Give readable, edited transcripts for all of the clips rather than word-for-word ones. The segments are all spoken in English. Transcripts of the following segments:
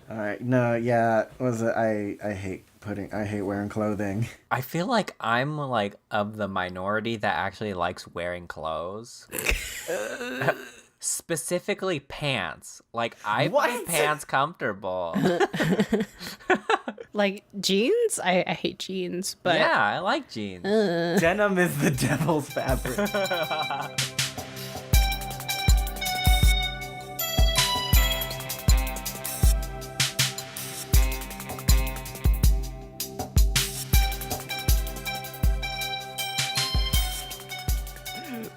All right. No, yeah. Was it? I hate wearing clothing. I feel like I'm like of the minority that actually likes wearing clothes. Specifically pants. Like I find What? pants comfortable. Like jeans? I hate jeans, but Yeah, I like jeans. Denim is the devil's fabric.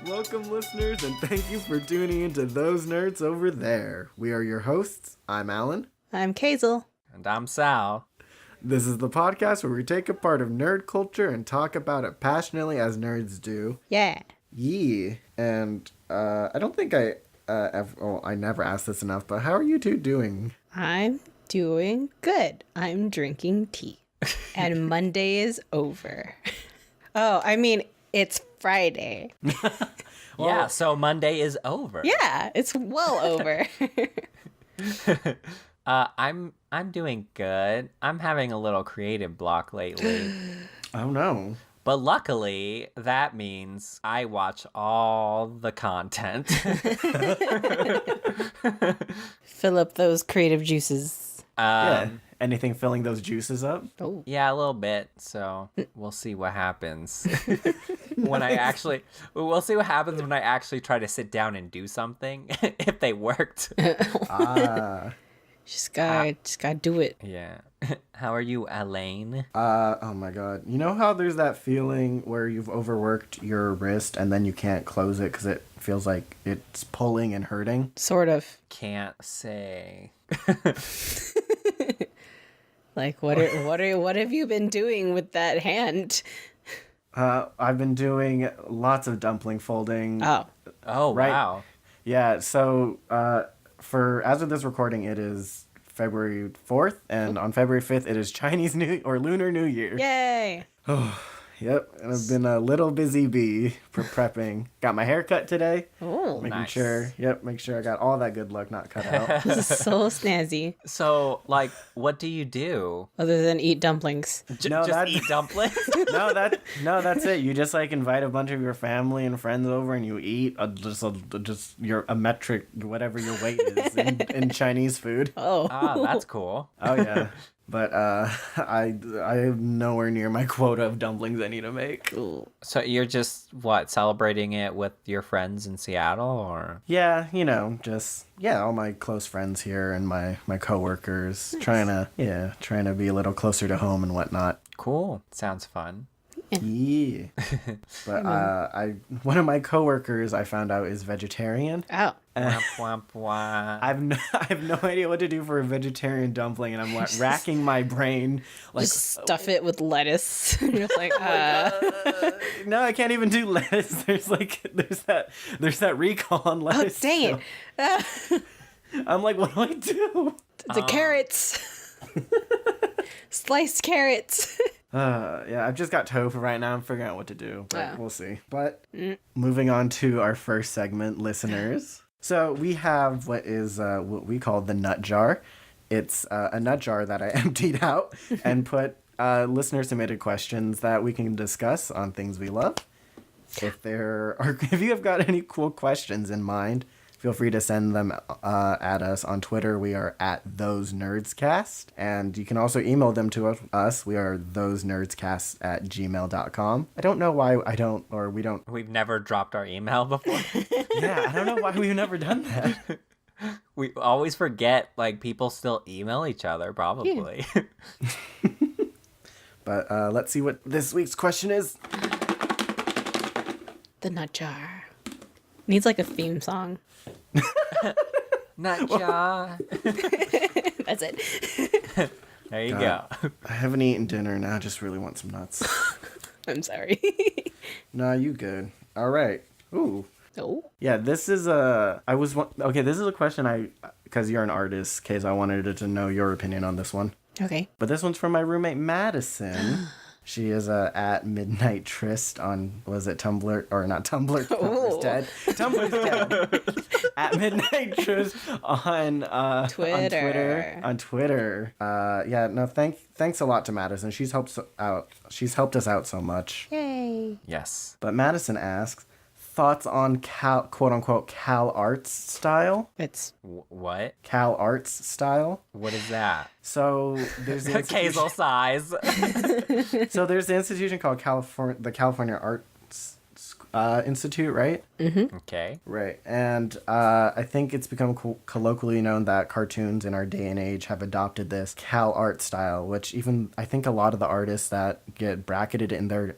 Welcome, listeners, and thank you for tuning into Those Nerds Over There. We are your hosts. I'm Alan. I'm Kazel. And I'm Sal. This is the podcast where we take a part of nerd culture and talk about it passionately as nerds do. Yeah. Yeah. And I don't think I never asked this enough, but how are you two doing? I'm doing good. I'm drinking tea. And Monday is over. Oh, I mean, it's Friday. Yeah, so Monday is over. Yeah, it's well over. I'm doing good. I'm having a little creative block lately. Oh no. But luckily, that means I watch all the content. Fill up those creative juices. Yeah. Anything filling those juices up? Oh. Yeah, a little bit. So we'll see what happens we'll see what happens when I actually try to sit down and do something. If they worked. Just gotta do it. Yeah. How are you, Elaine? Oh my god. You know how there's that feeling where you've overworked your wrist and then you can't close it because it feels like it's pulling and hurting? Sort of. Can't say. Like, what have you been doing with that hand? I've been doing lots of dumpling folding. Oh, Right. wow. Yeah, so for as of this recording, it is February 4th, and on February 5th, it is Chinese New or Lunar New Year. Yay! Yep, and I've been a little busy bee for prepping. Got my hair cut today. Oh, Making nice. sure I got all that good luck not cut out. this is so snazzy. So, like, what do you do? Other than eat dumplings. No, Just that- eat dumplings? That's it. You just like invite a bunch of your family and friends over, and you eat just a metric, whatever your weight is in Chinese food. Oh. That's cool. Oh yeah, but I am nowhere near my quota of dumplings I need to make. So you're just, celebrating it with your friends in Seattle, or? Yeah, all my close friends here and my coworkers, trying to be a little closer to home and whatnot. Cool. Sounds fun. Yeah. But one of my coworkers I found out is vegetarian. Oh. Womp, womp, womp. I have no idea what to do for a vegetarian dumpling, and I'm like racking my brain. Like, Just stuff it with lettuce. You're just like, no, I can't even do lettuce. There's that recall on oh, lettuce. dang it. I'm like, what do I do? The carrots. Sliced carrots. Yeah, I've just got tofu right now. I'm figuring out what to do, but Oh. we'll see. But moving on to our first segment, listeners. So we have what we call the nut jar. It's a nut jar that I emptied out and put listener submitted questions that we can discuss on things we love. If you have got any cool questions in mind, feel free to send them at us on Twitter. We are at ThoseNerdsCast. And you can also email them to us. We are ThoseNerdsCast@gmail.com. I don't know why we don't. We've never dropped our email before. Yeah, I don't know why we've never done that. We always forget, like, people still email each other, probably. But let's see what this week's question is. The nut jar. Needs like a theme song. Nut jar. That's it. There you go. I haven't eaten dinner and I just really want some nuts. I'm sorry. Nah, you good. All right. Ooh. Oh. Yeah, this is a question because you're an artist, Case, I wanted to know your opinion on this one. Okay. But this one's from my roommate, Madison. She is at Midnight Tryst on, was it Tumblr? Or not Tumblr, Tumblr's dead. Tumblr's dead. At Midnight Tryst on Twitter. On Twitter. Yeah, no, thanks a lot to Madison. She's helped us out so much. Yay. Yes. But Madison asks, thoughts on quote unquote CalArts style? It's What? CalArts style. What is that? So there's the Hazel size. So there's the institution called the California Arts Institute, right? Okay. Right. And I think it's become colloquially known that cartoons in our day and age have adopted this CalArts style, which even I think a lot of the artists that get bracketed in there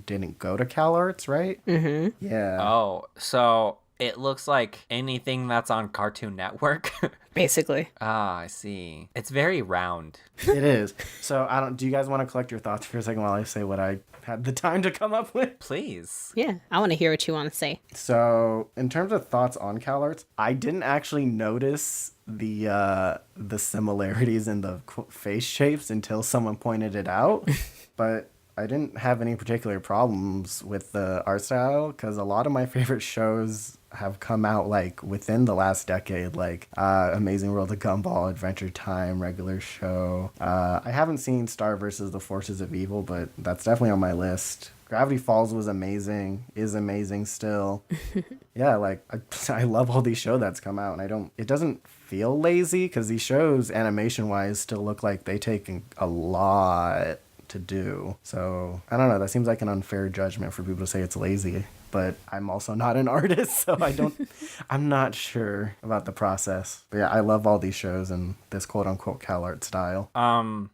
didn't go to CalArts, right? Mm-hmm. Yeah. Oh, so it looks like anything that's on Cartoon Network. basically. Ah, I see. It's very round. It is. So do you guys want to collect your thoughts for a second while I say what I had the time to come up with? Please. Yeah, I want to hear what you want to say. So in terms of thoughts on CalArts, I didn't actually notice the similarities in the face shapes until someone pointed it out. But I didn't have any particular problems with the art style because a lot of my favorite shows have come out like within the last decade, like Amazing World of Gumball, Adventure Time, Regular Show. I haven't seen Star vs. the Forces of Evil, but that's definitely on my list. Gravity Falls was amazing, is amazing still. Yeah, like I love all these shows that's come out, and it doesn't feel lazy because these shows animation wise still look like they take a lot to do. So I don't know, that seems like an unfair judgment for people to say it's lazy, but I'm also not an artist, so I'm not sure about the process. But yeah, I love all these shows and this quote unquote CalArts style.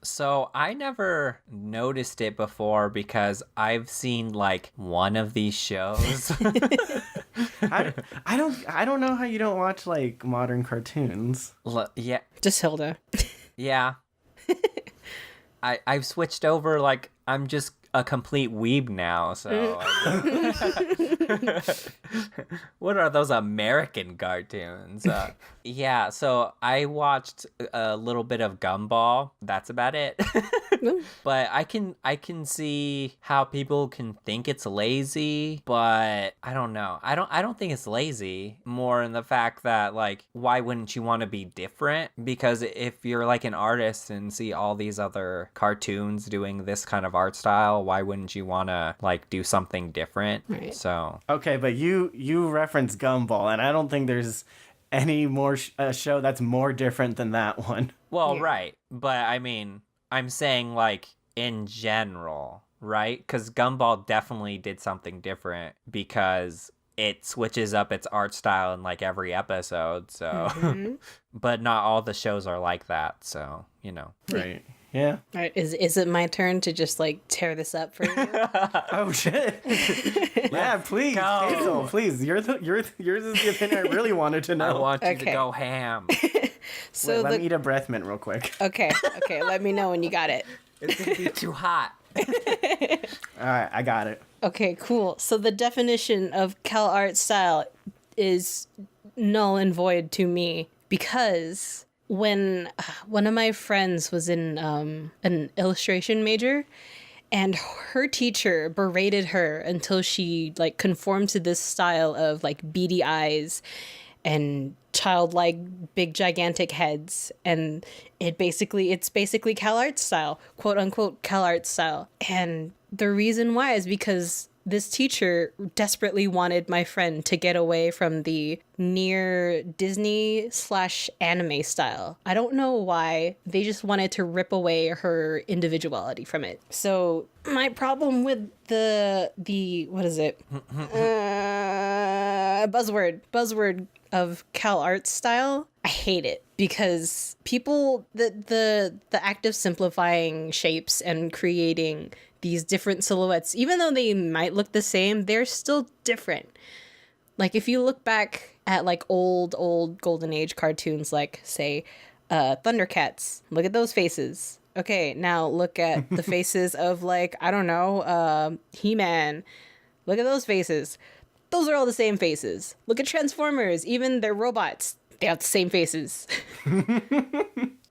So I never noticed it before because I've seen like one of these shows. I don't know how you don't watch like modern cartoons. Yeah. Just Hilda. Yeah. I've switched over, like, I'm just a complete weeb now, so... What are those American cartoons? Yeah, so I watched a little bit of Gumball. That's about it. But I can see how people can think it's lazy, but I don't know. I don't think it's lazy. More in the fact that, like, why wouldn't you want to be different? Because if you're like an artist and see all these other cartoons doing this kind of art style, why wouldn't you want to like do something different? Right. So okay, but you reference Gumball, and I don't think there's any more show that's more different than that one. well, Yeah. right, but I mean, I'm saying like in general, right? Because Gumball definitely did something different because it switches up its art style in like every episode. So, but not all the shows are like that. So, you know. Right. Yeah. All right, is it my turn to just like tear this up for you? Oh shit. Yeah, please, go. Hazel, please. Yours is the opinion I really wanted to I know. want you to Okay. go ham. So Wait, let me eat a breath mint real quick. okay, let me know when you got it. It's gonna be too hot. All right, I got it. Okay, cool. So the definition of CalArts style is null and void to me because when one of my friends was in an illustration major and her teacher berated her until she like conformed to this style of like beady eyes and childlike big gigantic heads, and it's basically CalArts style, quote unquote CalArts style. And the reason why is because this teacher desperately wanted my friend to get away from the near Disney / anime style. I don't know why. They just wanted to rip away her individuality from it. So my problem with the what is it? Buzzword of CalArts style. I hate it because people the act of simplifying shapes and creating these different silhouettes, even though they might look the same, they're still different. Like if you look back at like old golden age cartoons, like say Thundercats, look at those faces. Okay, now look at the faces of like, I don't know, He-Man. Look at those faces. Those are all the same faces. Look at Transformers, even their robots, they have the same faces.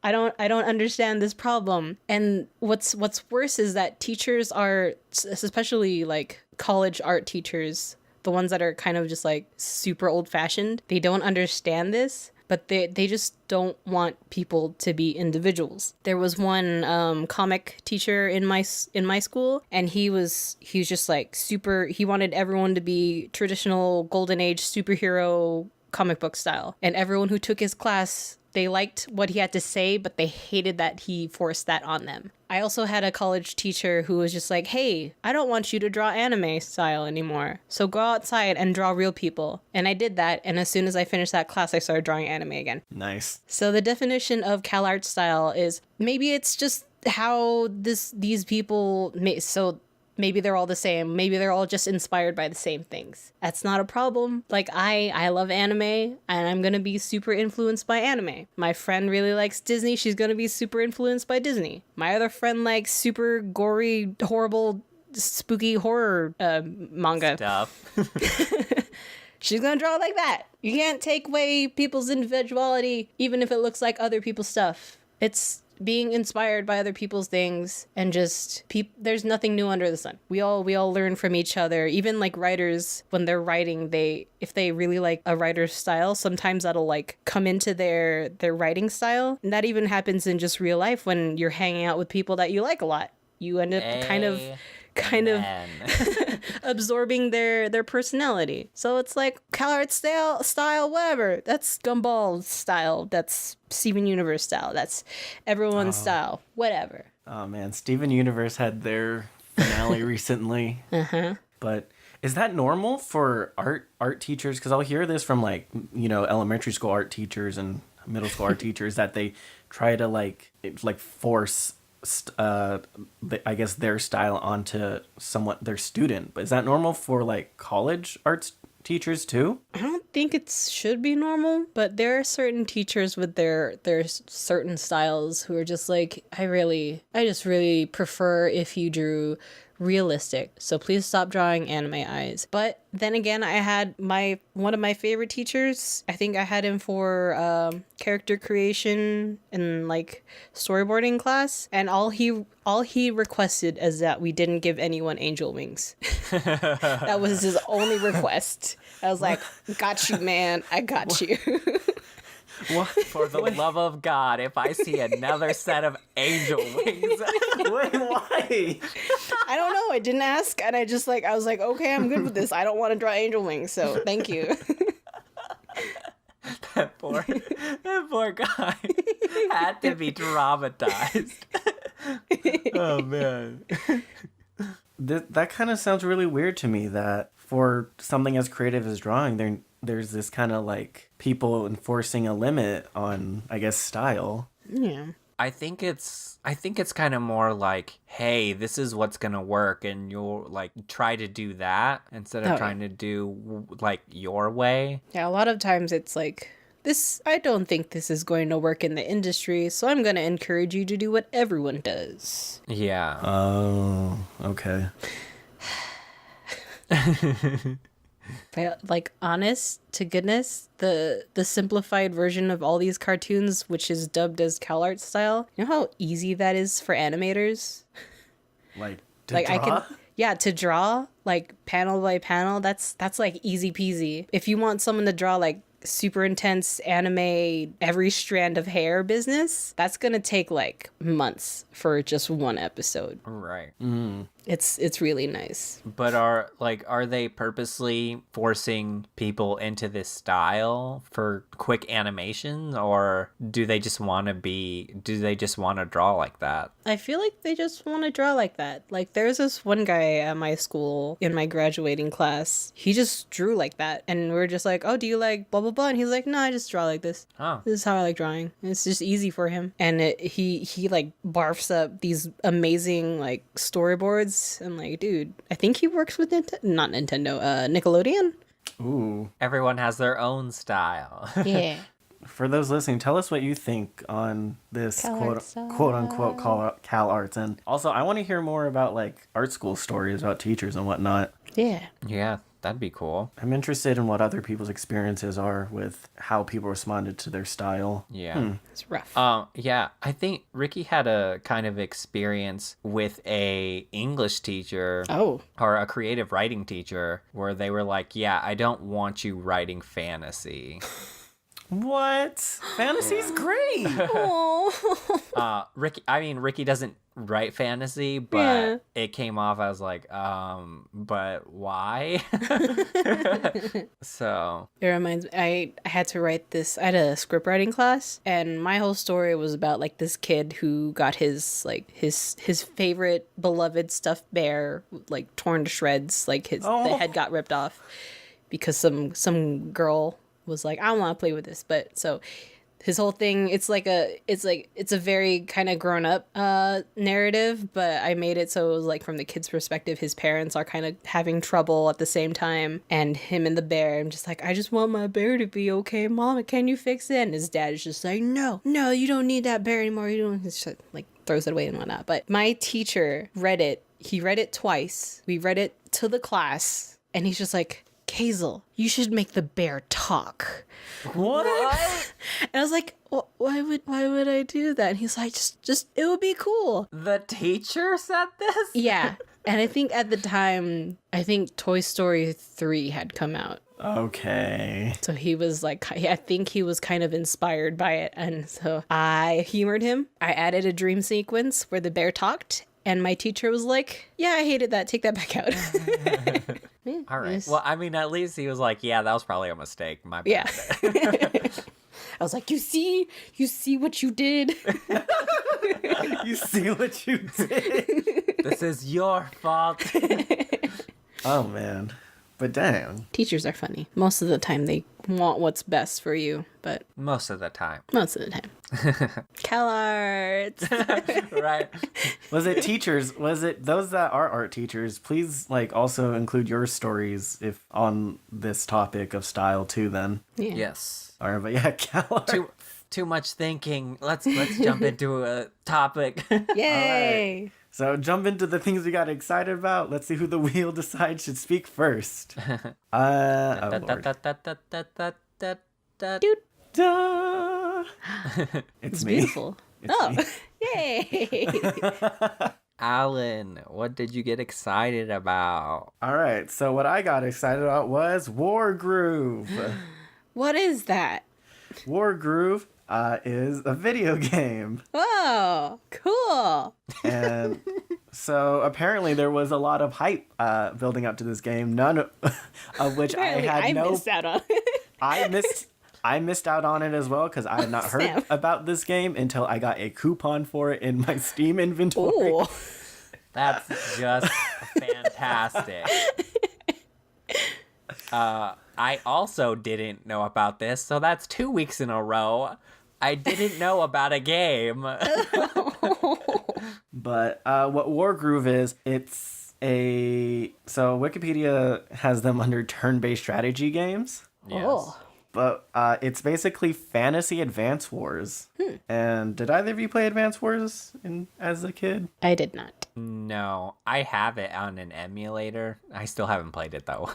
I don't understand this problem. And what's worse is that teachers are, especially like college art teachers, the ones that are kind of just like super old fashioned, they don't understand this, but they just don't want people to be individuals. There was one comic teacher in my school, and he was just like super, he wanted everyone to be traditional golden age superhero comic book style. And everyone who took his class, they liked what he had to say, but they hated that he forced that on them. I also had a college teacher who was just like, hey, I don't want you to draw anime style anymore. So go outside and draw real people. And I did that. And as soon as I finished that class, I started drawing anime again. Nice. So the definition of CalArts style is, maybe it's just how these people so maybe they're all the same. Maybe they're all just inspired by the same things. That's not a problem. Like, I love anime, and I'm going to be super influenced by anime. My friend really likes Disney. She's going to be super influenced by Disney. My other friend likes super gory, horrible, spooky horror manga Stuff. She's going to draw like that. You can't take away people's individuality, even if it looks like other people's stuff. It's being inspired by other people's things, and just there's nothing new under the sun. We all learn from each other. Even like writers, when they're writing, if they really like a writer's style, sometimes that'll like come into their writing style. And that even happens in just real life when you're hanging out with people that you like a lot. You end up kind of absorbing their personality. So it's like CalArts style, whatever. That's Gumball style. That's Steven Universe style. That's everyone's style. Whatever. Oh man, Steven Universe had their finale recently. But is that normal for art teachers? Because I'll hear this from like, elementary school art teachers and middle school art teachers, that they try to like force I guess their style onto their student. But is that normal for like college arts teachers too? I don't think it should be normal, but there are certain teachers with their certain styles who are just like, I just really prefer if you drew realistic, so please stop drawing anime eyes. But then again, I had one of my favorite teachers. I think I had him for character creation and like storyboarding class, and all he requested is that we didn't give anyone angel wings. That was his only request. I was like, got you, man, I got you. What? For the love of God, if I see another set of angel wings. Wait, why? I don't know. I didn't ask, and I was like, okay, I'm good with this. I don't want to draw angel wings, so thank you. That poor guy had to be traumatized. Oh man. That kind of sounds really weird to me, that for something as creative as drawing, there's this kind of like people enforcing a limit on, I guess, style. Yeah. I think it's kind of more like, hey, this is what's gonna work, and you'll like try to do that instead of trying to do like your way. Yeah, a lot of times it's like, this, I don't think this is going to work in the industry, so I'm going to encourage you to do what everyone does. Yeah. Oh, okay. But, like, honest to goodness, the simplified version of all these cartoons, which is dubbed as CalArts style, you know how easy that is for animators? Like draw? To draw, like, panel by panel, that's like easy peasy. If you want someone to draw, like, super intense anime every strand of hair business, that's gonna take like months for just one episode. Right. It's really nice. But are they purposely forcing people into this style for quick animations, or do they just want to draw like that? I feel like they just want to draw like that. Like, there's this one guy at my school in my graduating class. He just drew like that, and we're just like, oh, do you like blah blah blah? And he's like, no, I just draw like this. Oh. This is how I like drawing. And it's just easy for him. And he like barfs up these amazing like storyboards. I'm like, dude, I think he works with not Nintendo, Nickelodeon. Ooh. Everyone has their own style. Yeah. For those listening, tell us what you think on this quote unquote CalArts. And also, I want to hear more about like art school stories about teachers and whatnot. Yeah. Yeah, That'd be cool. I'm interested in what other people's experiences are with how people responded to their style. Yeah. It's rough. Yeah, I think Ricky had a kind of experience with a English teacher or a creative writing teacher where they were like, yeah, I don't want you writing fantasy. What? Fantasy's great. Ricky doesn't write fantasy, but it came off as like, but why? So it reminds me, I had to write this. I had a script writing class, and my whole story was about like this kid who got his favorite beloved stuffed bear like torn to shreds, like the head got ripped off because some girl was like, I don't want to play with this. But so his whole thing, it's a very kind of grown up narrative, but I made it so it was like from the kid's perspective, his parents are kind of having trouble at the same time, and him and the bear, I'm just like, I just want my bear to be okay, Mama, can you fix it? And his dad is just like, no, you don't need that bear anymore. You don't. It's just like throws it away and whatnot. But my teacher read it. He read it twice. We read it to the class, and he's just like, Hazel, you should make the bear talk. What? And I was like, why would I do that? And he's like, just it would be cool. The teacher said this? Yeah. And I think at the time, Toy Story 3 had come out. Okay. So he was like, I think he was kind of inspired by it. And so I humored him. I added a dream sequence where the bear talked. And my teacher was like, yeah, I hated that. Take that back out. All right. Well, I mean, at least he was like, yeah, that was probably a mistake. My bad. Yeah. I was like, you see what you did? You see what you did? This is your fault. Oh, man. But damn. Teachers are funny. Most of the time they want what's best for you, but... Most of the time. CalArts. Right. Was it teachers? Was it those that are art teachers? Please, like, also include your stories if on this topic of style too. Then. Yeah. Yes. All right, but yeah, CalArts. Too much thinking. Let's jump into a topic. Yay! Right. So jump into the things we got excited about. Let's see who the wheel decides should speak first. Oh Lord. It's me. Beautiful. Me. Yay! Alan, what did you get excited about? All right, so what I got excited about was Wargroove. What is that? Wargroove is a video game. Oh, cool. And so apparently there was a lot of hype building up to this game, none of which Apparently I missed out on it. I missed out on it as well because I had not heard about this game until I got a coupon for it in my Steam inventory. Ooh. That's just fantastic. I also didn't know about this, so that's 2 weeks in a row. I didn't know about a game. But what Wargroove is, so Wikipedia has them under turn-based strategy games. Yes. Oh. But it's basically fantasy Advance Wars. And did either of you play Advance Wars as a kid? I did not. No, I have it on an emulator. I still haven't played it, though.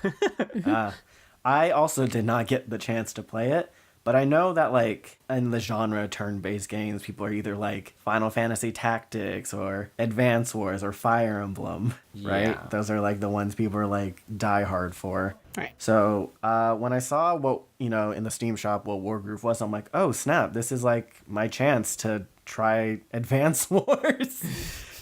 I also did not get the chance to play it. But I know that, like, in the genre turn-based games, people are either, like, Final Fantasy Tactics or Advance Wars or Fire Emblem, right? Yeah. Those are, like, the ones people are, like, die hard for. Right. So when I saw what, in the Steam shop, what Wargroove was, I'm like, oh, snap, this is, like, my chance to try Advance Wars.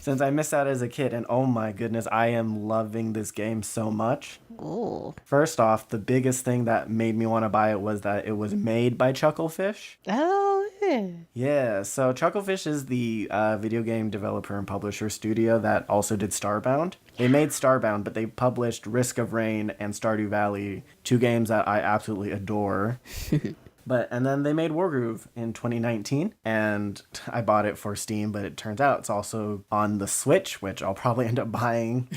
Since I missed out as a kid, and oh my goodness, I am loving this game so much. Ooh. First off, the biggest thing that made me want to buy it was that it was made by Chucklefish. Oh, yeah. Yeah, so Chucklefish is the video game developer and publisher studio that also did Starbound. They made Starbound, but they published Risk of Rain and Stardew Valley, 2 games that I absolutely adore. And then they made Wargroove in 2019, and I bought it for Steam, but it turns out it's also on the Switch, which I'll probably end up buying.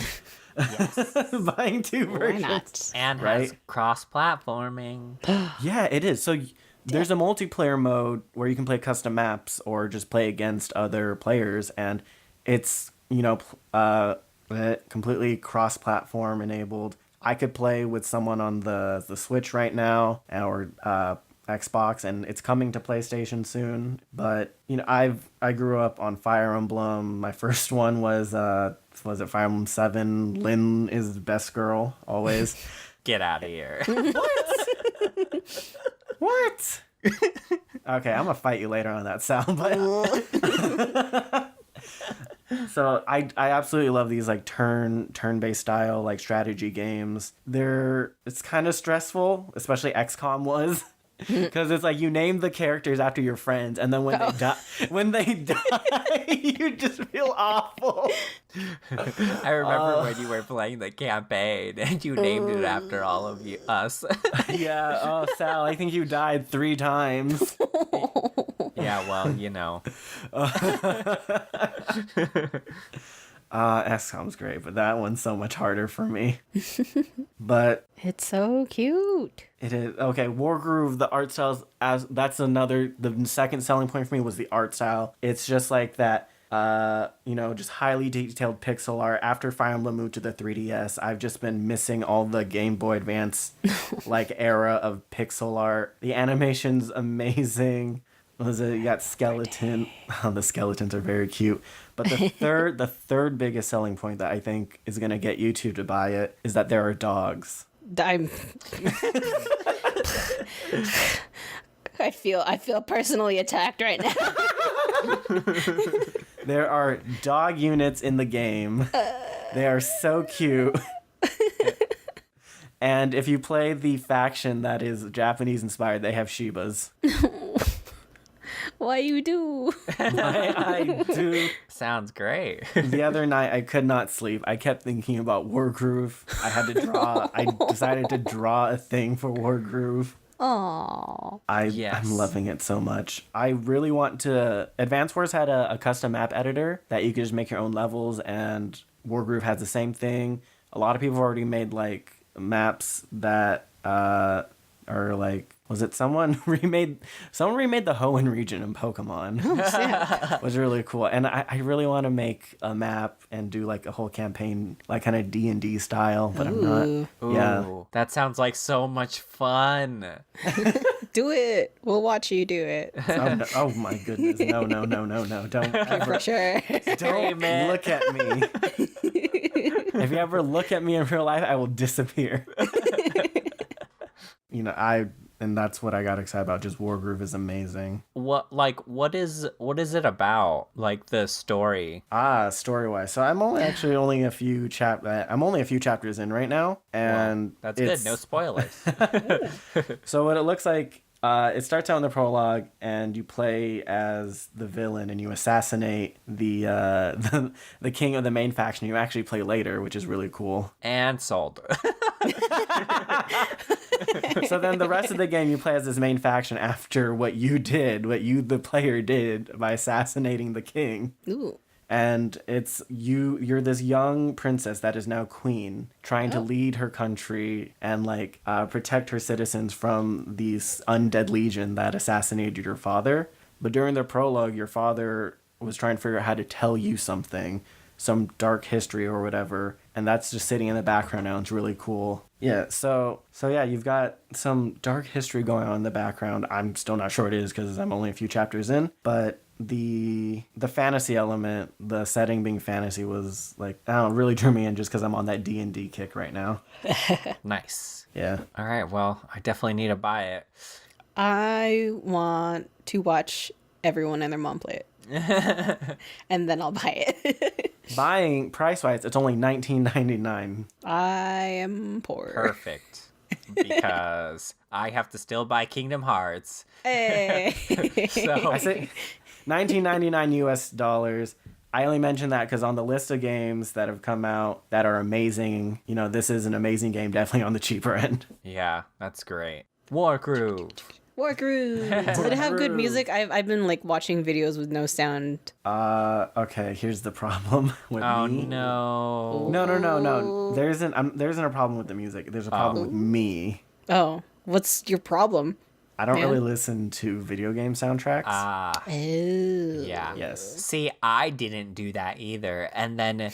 Yes. Buying 2 versions. Why not? And Right? has cross-platforming. Yeah, it is. So there's a multiplayer mode where you can play custom maps or just play against other players, and it's, completely cross-platform enabled. I could play with someone on the Switch right now, or Xbox, and it's coming to PlayStation soon. But I grew up on Fire Emblem. My first one was it Fire Emblem 7? Lynn is the best girl always. Get out of here. What? Okay, I'm gonna fight you later on that, Sal. But so I absolutely love these like turn-based style like strategy games. It's kind of stressful, especially XCOM was. Because it's like you name the characters after your friends, and then when they die, you just feel awful. I remember when you were playing the campaign and you named it after all of us. Yeah. Oh, Sal, I think you died 3 times. Yeah, well, you know. XCOM's great, but that one's so much harder for me. But It's so cute. it is okay. Wargroove, the art styles, the second selling point for me was the art style. It's just like that, just highly detailed pixel art. After Fire Emblem moved to the 3DS, I've just been missing all the Game Boy Advance like era of pixel art. The animation's amazing. You got skeleton. Oh, the skeletons are very cute. But the third biggest selling point that I think is gonna get YouTube to buy it is that there are dogs. I feel personally attacked right now. There are dog units in the game. They are so cute. And if you play the faction that is Japanese inspired, they have Shibas. Why you do? I do. Sounds great. The other night I could not sleep. I kept thinking about Wargroove. I decided to draw a thing for Wargroove. Aww. I'm loving it so much. I really want to... Advance Wars had a custom map editor that you could just make your own levels, and Wargroove has the same thing. A lot of people have already made like maps that are like... Was it someone remade the Hoenn region in Pokemon? It was really cool. And I really want to make a map and do like a whole campaign, like kind of D&D style, but I'm not. Ooh, yeah. that sounds like so much fun. Do it. We'll watch you do it. Oh my goodness. No. Don't ever. For sure. Don't look at me. If you ever look at me in real life, I will disappear. And that's what I got excited about. Just Wargroove is amazing. What is it about? Like the story? Story-wise. So I'm only a few chapters in right now, and that's good. No spoilers. So what it looks like, it starts out in the prologue, and you play as the villain, and you assassinate the king of the main faction. You actually play later, which is really cool. And sold. So then the rest of the game, you play as this main faction after what you, the player, did by assassinating the king. Ooh. And it's you're this young princess that is now queen, trying to lead her country and protect her citizens from these undead legion that assassinated your father. But during the prologue, your father was trying to figure out how to tell you something, some dark history or whatever, and that's just sitting in the background now. It's really cool. Yeah, so yeah, you've got some dark history going on in the background. I'm still not sure what it is because I'm only a few chapters in, but the fantasy element, the setting being fantasy, was really drew me in just because I'm on that D&D kick right now. Nice. Yeah. All right, well, I definitely need to buy it. I want to watch everyone and their mom play it. And then I'll buy it. Buying price-wise, it's only $19.99. I am poor. Perfect. Because I have to still buy Kingdom Hearts. Hey. So I say $19.99 US dollars. I only mention that because on the list of games that have come out that are amazing, this is an amazing game, definitely on the cheaper end. yeah, that's great. Wargroove. Wargroove. Does it have good music? I've been watching videos with no sound. Okay, here's the problem with Oh me. no. No. There isn't a problem with the music. There's a problem with me. Oh, what's your problem? I don't Yeah. really listen to video game soundtracks. Ah. Oh. Yeah. Yes. See, I didn't do that either. And then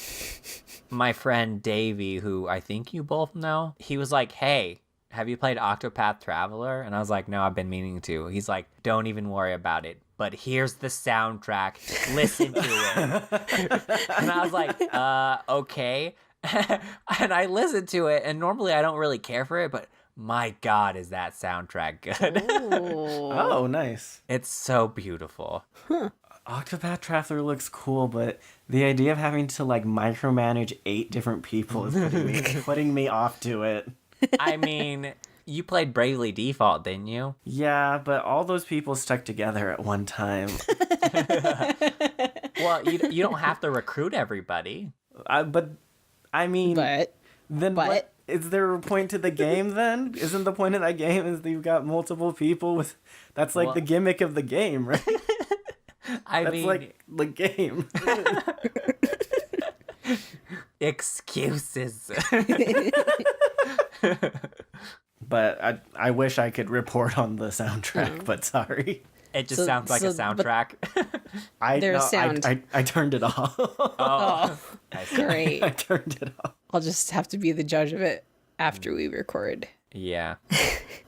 my friend Davey, who I think you both know, he was like, hey, have you played Octopath Traveler? And I was like, no, I've been meaning to. He's like, don't even worry about it. But here's the soundtrack. Listen to it. And I was like, okay. And I listened to it. And normally I don't really care for it, but my God, is that soundtrack good? Oh, nice. It's so beautiful. Octopath Traveler looks cool, but the idea of having to like micromanage 8 different people is putting me off to it. I mean, you played Bravely Default, didn't you? Yeah, but all those people stuck together at one time. Well, you don't have to recruit everybody. But I mean, But then what? Is there a point to the game then? Isn't the point of that game is that you've got multiple people with... That's like the gimmick of the game, right? I mean... like the game. Excuses. But I wish I could report on the soundtrack, but sorry. It just sounds like a soundtrack. I turned it off. Oh, great. I turned it off. I'll just have to be the judge of it after we record. Yeah.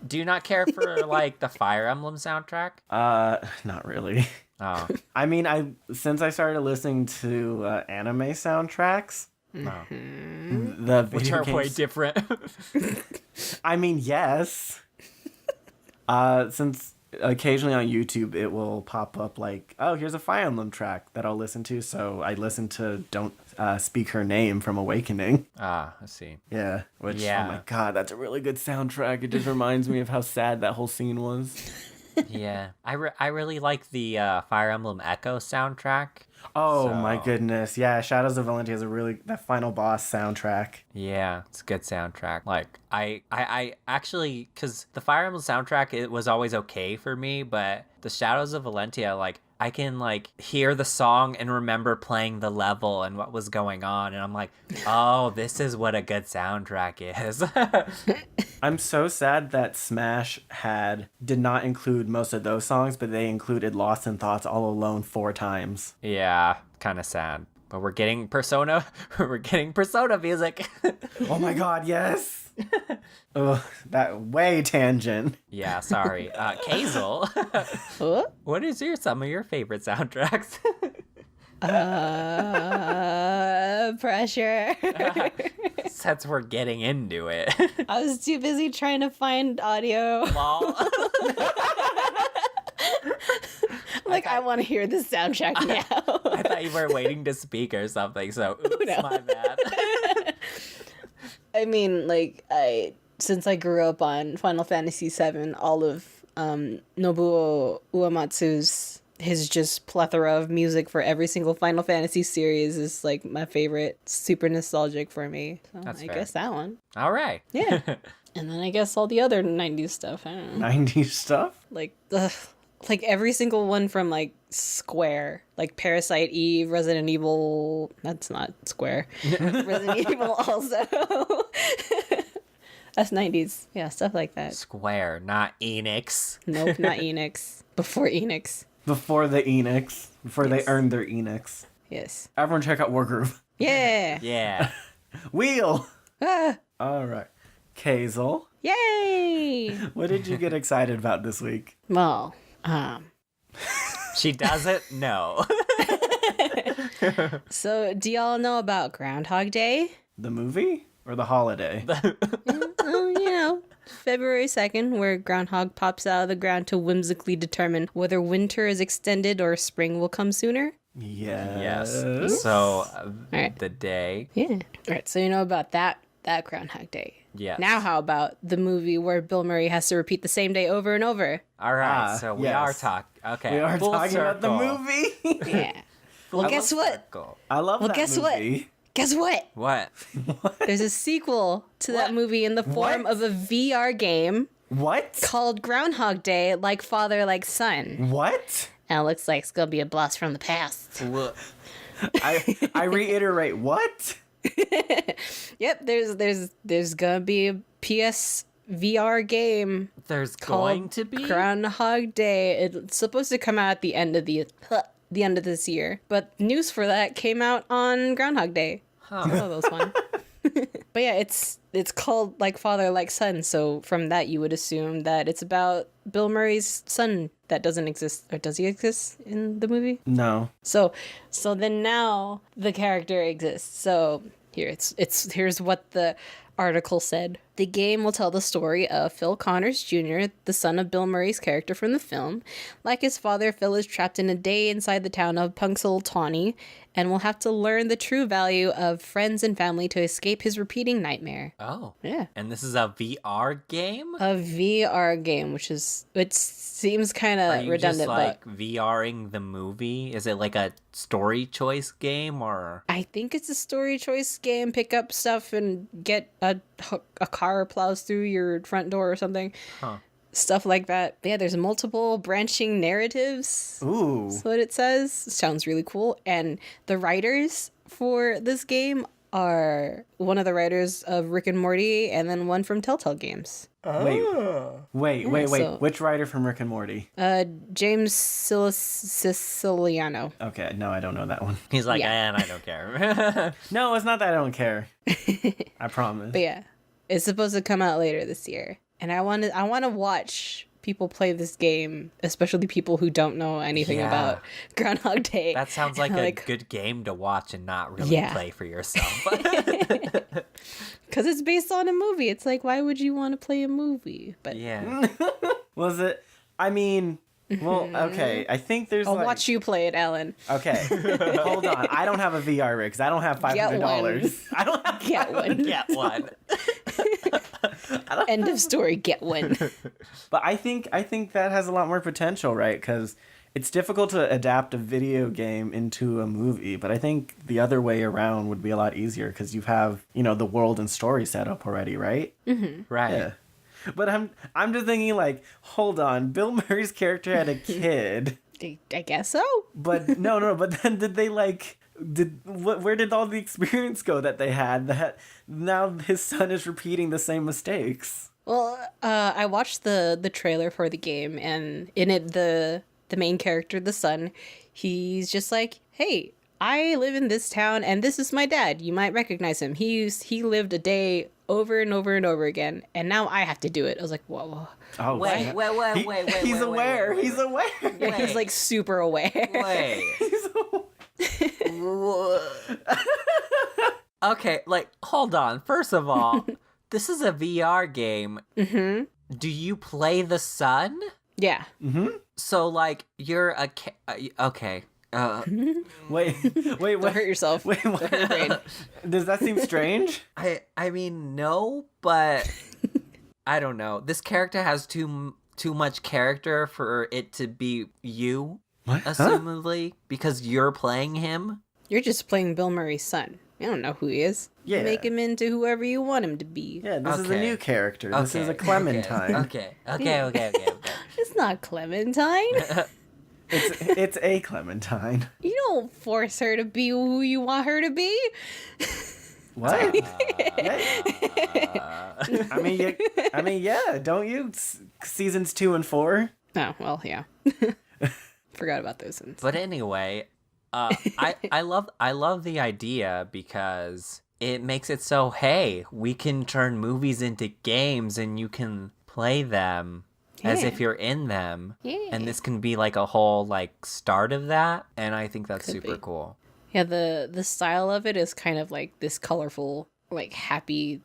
Do you not care for like the Fire Emblem soundtrack? Not really. Oh. I mean, since I started listening to anime soundtracks, the Which video are way games, different. I mean, yes. Since occasionally on YouTube it will pop up like, oh, here's a Fire Emblem track that I'll listen to. So I listened to Don't Speak Her Name from Awakening. Ah, I see. Yeah. Which, Yeah. oh my God, that's a really good soundtrack. It just reminds me of how sad that whole scene was. Yeah. I really like the Fire Emblem Echo soundtrack. Oh So- my goodness. Yeah, Shadows of Valentia is that final boss soundtrack. Yeah, it's a good soundtrack. Like I actually, because the Fire Emblem soundtrack, it was always okay for me, but the Shadows of Valentia, like I can like hear the song and remember playing the level and what was going on, and I'm like, oh, this is what a good soundtrack is. I'm so sad that Smash did not include most of those songs, but they included Lost in Thoughts All Alone 4 times. Yeah, kind of sad. But we're getting Persona music. Oh my God, yes! Ugh, that way tangent. Yeah, sorry. Kazel, what is some of your favorite soundtracks? Pressure. Since we're getting into it. I was too busy trying to find audio. Lol. Like, I want to hear the soundtrack now. I thought you were waiting to speak or something, so oops, No. my bad. I mean, like, since I grew up on Final Fantasy VII, all of Nobuo Uematsu's his just plethora of music for every single Final Fantasy series is like my favorite. Super nostalgic for me. So That's I fair. guess that one. All right. Yeah. And then I guess all the other 90s stuff. I don't know. 90s stuff? Like every single one from like Square, like Parasite Eve, Resident Evil. That's not Square. Resident Evil also. That's 90s. Yeah, stuff like that. Square, not Enix. Nope, not Enix. Before Enix. Before the Enix. Before they earned their Enix. Yes. Everyone check out Wargroove. Yeah. Yeah. Wheel! Ah, All right. Kazel, yay. what did you get excited about this week? Well, She doesn't? No. so do y'all know about Groundhog Day? The movie or the holiday? February 2nd, where Groundhog pops out of the ground to whimsically determine whether winter is extended or spring will come sooner. Yes. Yes. So, Alright. the day. Yeah. All right, so you know about that Groundhog Day. Yes. Now how about the movie where Bill Murray has to repeat the same day over and over? All right. Ah, So we yes. are talking. Okay. We are full talking about the circle. movie. Yeah. Well, guess what? Circle. I love that guess movie. Guess what? What? There's a sequel to that movie in the form What? of a VR game What? called Groundhog Day, like father, like son. What? And it looks like it's gonna be a blast from the past. Look. I reiterate, what? Yep, there's gonna be a PS VR game There's called going to be? Groundhog Day. It's supposed to come out at the end of the end of this year, but news for that came out on Groundhog Day. Huh. One of those one. But yeah, it's called like father like son. So from that, you would assume that it's about Bill Murray's son that doesn't exist, or does he exist in the movie? No. So then now the character exists. So here's what the article said. The game will tell the story of Phil Connors Jr., the son of Bill Murray's character from the film. Like his father, Phil is trapped in a day inside the town of Punxsutawney and will have to learn the true value of friends and family to escape his repeating nightmare. Oh. Yeah. And this is a VR game? A VR game, which seems kind Are of you redundant, just like but VRing the movie? Is it like a story choice game or? I think it's a story choice game. Pick up stuff and get a car plows through your front door or something. Huh. Stuff like that. Yeah, there's multiple branching narratives. Ooh. That's what it says. Sounds really cool. And the writers for this game are one of the writers of Rick and Morty and then one from Telltale Games. Wait. so- Which writer from Rick and Morty? James Siciliano. Okay, no, I don't know that one. He's like, Yeah. and I don't care. No, it's not that I don't care. I promise. But yeah, it's supposed to come out later this year. And I want to watch people play this game, especially people who don't know anything Yeah. about Groundhog Day. That sounds like a Like- good game to watch and not really Yeah. play for yourself. Because it's based on a movie. It's like, why would you want to play a movie? But Yeah. Was it? I mean, well, okay. I think there's I'll like... watch you play it, Alan. Okay, hold on. I don't have a VR rig because I don't have $500. I don't have... Get one. Get one. End of story. Get one. But I think that has a lot more potential, right? Because it's difficult to adapt a video game into a movie, but I think the other way around would be a lot easier because you have, the world and story set up already, right? Right. Yeah. But I'm just thinking like, hold on, Bill Murray's character had a kid. I guess so. But no, but then did they where did all the experience go that they had that now his son is repeating the same mistakes? Well, I watched the trailer for the game, and in it, the main character, the son, he's just like, hey, I live in this town, and this is my dad. You might recognize him. He lived a day over and over and over again, and now I have to do it. I was like, whoa. Oh, Wait. He's aware. He's aware. Yeah, he's like super aware. Wait. He's aware. Okay, like, hold on. First of all, this is a VR game. Mm-hmm. Do you play the son? Yeah. So, like, you're okay. Wait, Don't hurt yourself. Wait, Don't hurt your brain. does that seem strange? I mean, no, but I don't know. This character has too much character for it to be you, What? assumedly, because you're playing him. You're just playing Bill Murray's son. You don't know who he is. Yeah. Make him into whoever you want him to be. Yeah, this is a Okay. new character. This is a Clementine. Okay. It's not Clementine. It's a Clementine. You don't force her to be who you want her to be. What? Yeah. I mean, yeah. Don't you? Seasons 2 and 4. Oh, well, yeah. Forgot about those ones. But anyway, I love the idea because it makes it so, hey, we can turn movies into games and you can play them as Yeah. if you're in them. Yeah. And this can be like a whole like start of that, and I think that's Could super be. cool. Yeah, the style of it is kind of like this colorful, like happy.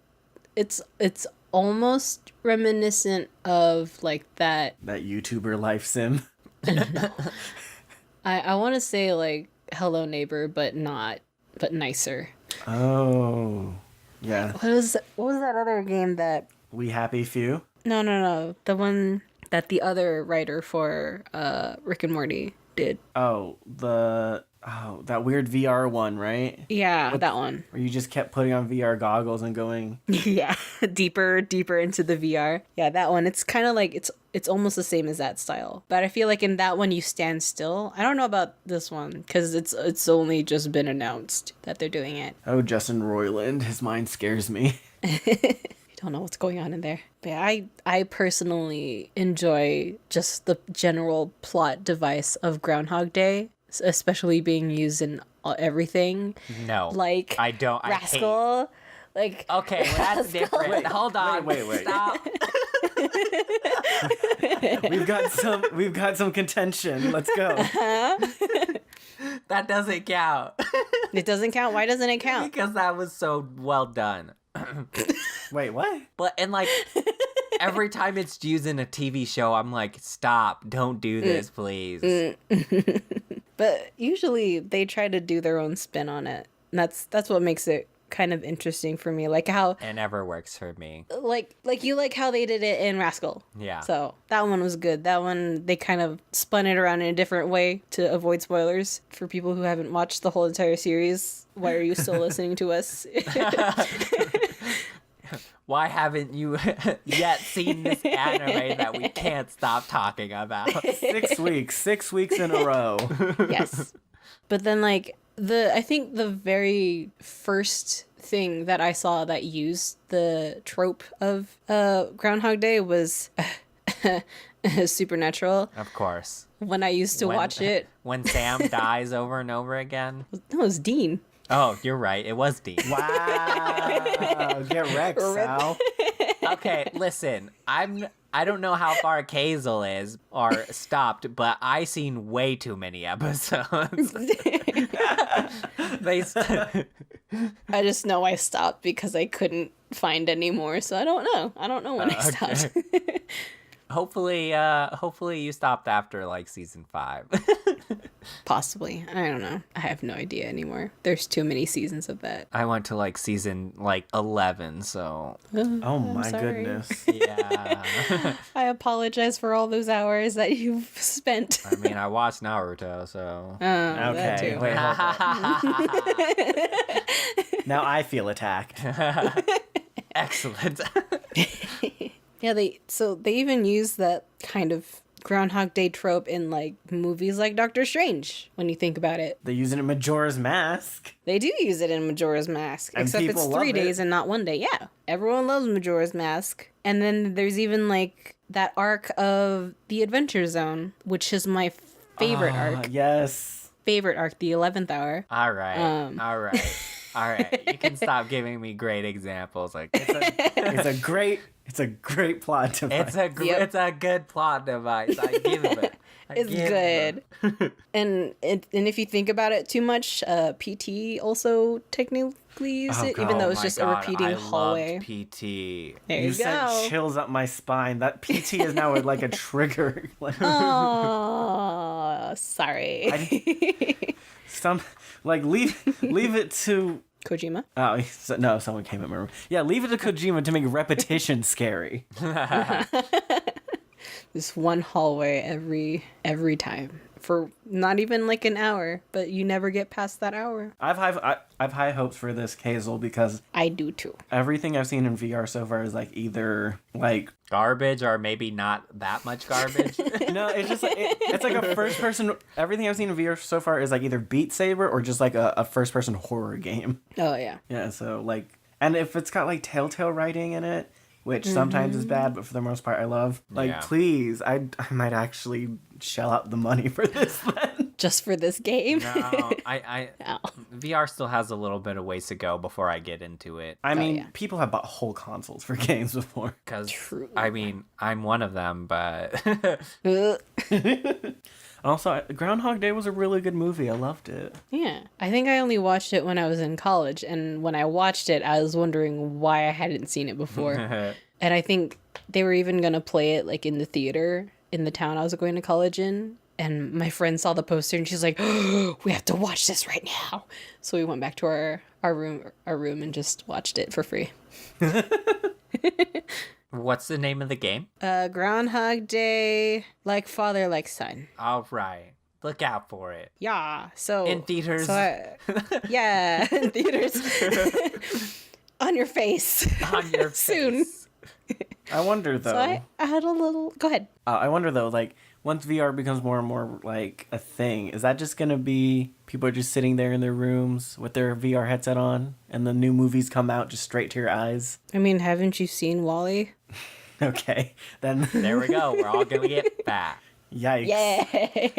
It's almost reminiscent of like that. That YouTuber life sim. I want to say like Hello Neighbor, but nicer. Oh, yeah. What was that other game that? We Happy Few. No. The one that the other writer for Rick and Morty did. That weird VR one, right? Yeah, that one. Where you just kept putting on VR goggles and going. Yeah, deeper into the VR. Yeah, that one. It's kind of like it's almost the same as that style. But I feel like in that one you stand still. I don't know about this one because it's only just been announced that they're doing it. Oh, Justin Roiland. His mind scares me. I don't know what's going on in there. But yeah, I personally enjoy just the general plot device of Groundhog Day, especially being used in everything. No, Like I don't. Rascal. Like Okay, well, that's different. Wait, Hold on. wait. Stop. We've got some contention. Let's go. That doesn't count. It doesn't count. Why doesn't it count? Because that was so well done. Wait, what? But and like every time it's used in a TV show, I'm like, stop! Don't do this, please. But usually they try to do their own spin on it. And that's what makes it kind of interesting for me. Like how It never works for me. like you like how they did it in Rascal. Yeah. So that one was good. That one they kind of spun it around in a different way to avoid spoilers for people who haven't watched the whole entire series. Why are you still listening to us? Why haven't you yet seen this anime that we can't stop talking about? 6 weeks. 6 weeks in a row. Yes. But then like I think the very first thing that I saw that used the trope of Groundhog Day was Supernatural. Of course. When I used to watch it. When Sam dies over and over again. That was Dean. Oh, you're right. It was Dean. Wow. Get wrecked, Sal. Okay, listen. I don't know how far Kazel is or stopped, but I seen way too many episodes. I just know I stopped because I couldn't find any more, so I don't know. I don't know when I stopped. Hopefully you stopped after like season 5. Possibly. I don't know. I have no idea anymore. There's too many seasons of that. I went to like season like 11, so Oh my sorry. goodness. yeah. I apologize for all those hours that you've spent. I mean, I watched Naruto, so That Okay. too. Wait, hold on. Now I feel attacked. excellent. Yeah, they even use that kind of Groundhog Day trope in like movies like Doctor Strange, when you think about it. They use it in Majora's Mask. They do use it in Majora's Mask, And except it's people love 3 it. days and not 1 day. Yeah, everyone loves Majora's Mask. And then there's even like that arc of the Adventure Zone, which is my favorite arc. Yes. Favorite arc, the 11th hour. All right. All right. You can stop giving me great examples. Like It's a great plot device. it's a good plot device. I give it. It's good. and if you think about it too much, PT also technically use it, even though it's just a repeating hallway. Loved PT. There You you sent go. chills up my spine. That PT is now like a trigger. Oh, sorry. Leave it to. Kojima. Oh no! Someone came in my room. Yeah, leave it to Kojima to make repetition scary. This one hallway every time for not even like an hour, but you never get past that hour. I've high hopes for this Hazel because I do too. everything I've seen in VR so far is like either like Garbage or maybe not that much garbage. no, it's just like it's like a first person. Everything I've seen in VR so far is like either Beat Saber or just like a first person horror game. Oh yeah. Yeah, so like, and if it's got like Telltale writing in it, which sometimes is bad, but for the most part I love. Like, Yeah. please, I might actually shell out the money for this then. Just for this game. No, I No. VR still has a little bit of ways to go before I get into it. I mean, yeah. people have bought whole consoles for games before. Because, True. I mean, I'm one of them, but Also, Groundhog Day was a really good movie. I loved it. Yeah. I think I only watched it when I was in college, and when I watched it, I was wondering why I hadn't seen it before. And I think they were even going to play it like in the theater in the town I was going to college in. And my friend saw the poster and she's like, oh, we have to watch this right now. So we went back to our room and just watched it for free. what's the name of the game? Groundhog Day, like father, like son. All right. Look out for it. Yeah. So In theaters. yeah, in theaters. On your face. On your Soon. face. I wonder though. So I had a little. Go ahead. I wonder though, like, once VR becomes more and more like a thing, is that just gonna be people are just sitting there in their rooms with their VR headset on, and the new movies come out just straight to your eyes? I mean, haven't you seen Wall-E? Okay, then. There we go. We're all gonna get fat. Yikes! Yay!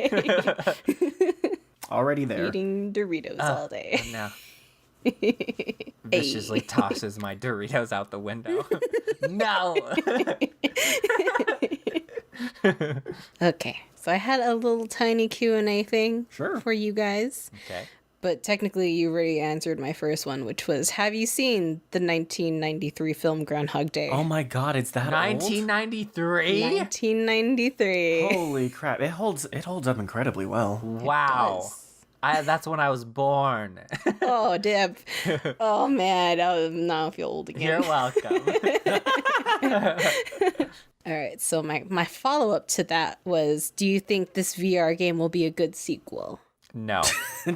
Already there. Eating Doritos all day. No. Viciously tosses my Doritos out the window. No. Okay, so I had a little tiny Q&A thing Sure. for you guys. Okay. But technically, you already answered my first one, which was, have you seen the 1993 film Groundhog Day? Oh my god, it's that old? 1993. 1993. Holy crap! It holds up incredibly well. Wow. That's when I was born. Oh, Deb. Oh, man. Now I feel old again. You're welcome. All right, so my follow-up to that was, do you think this VR game will be a good sequel? No.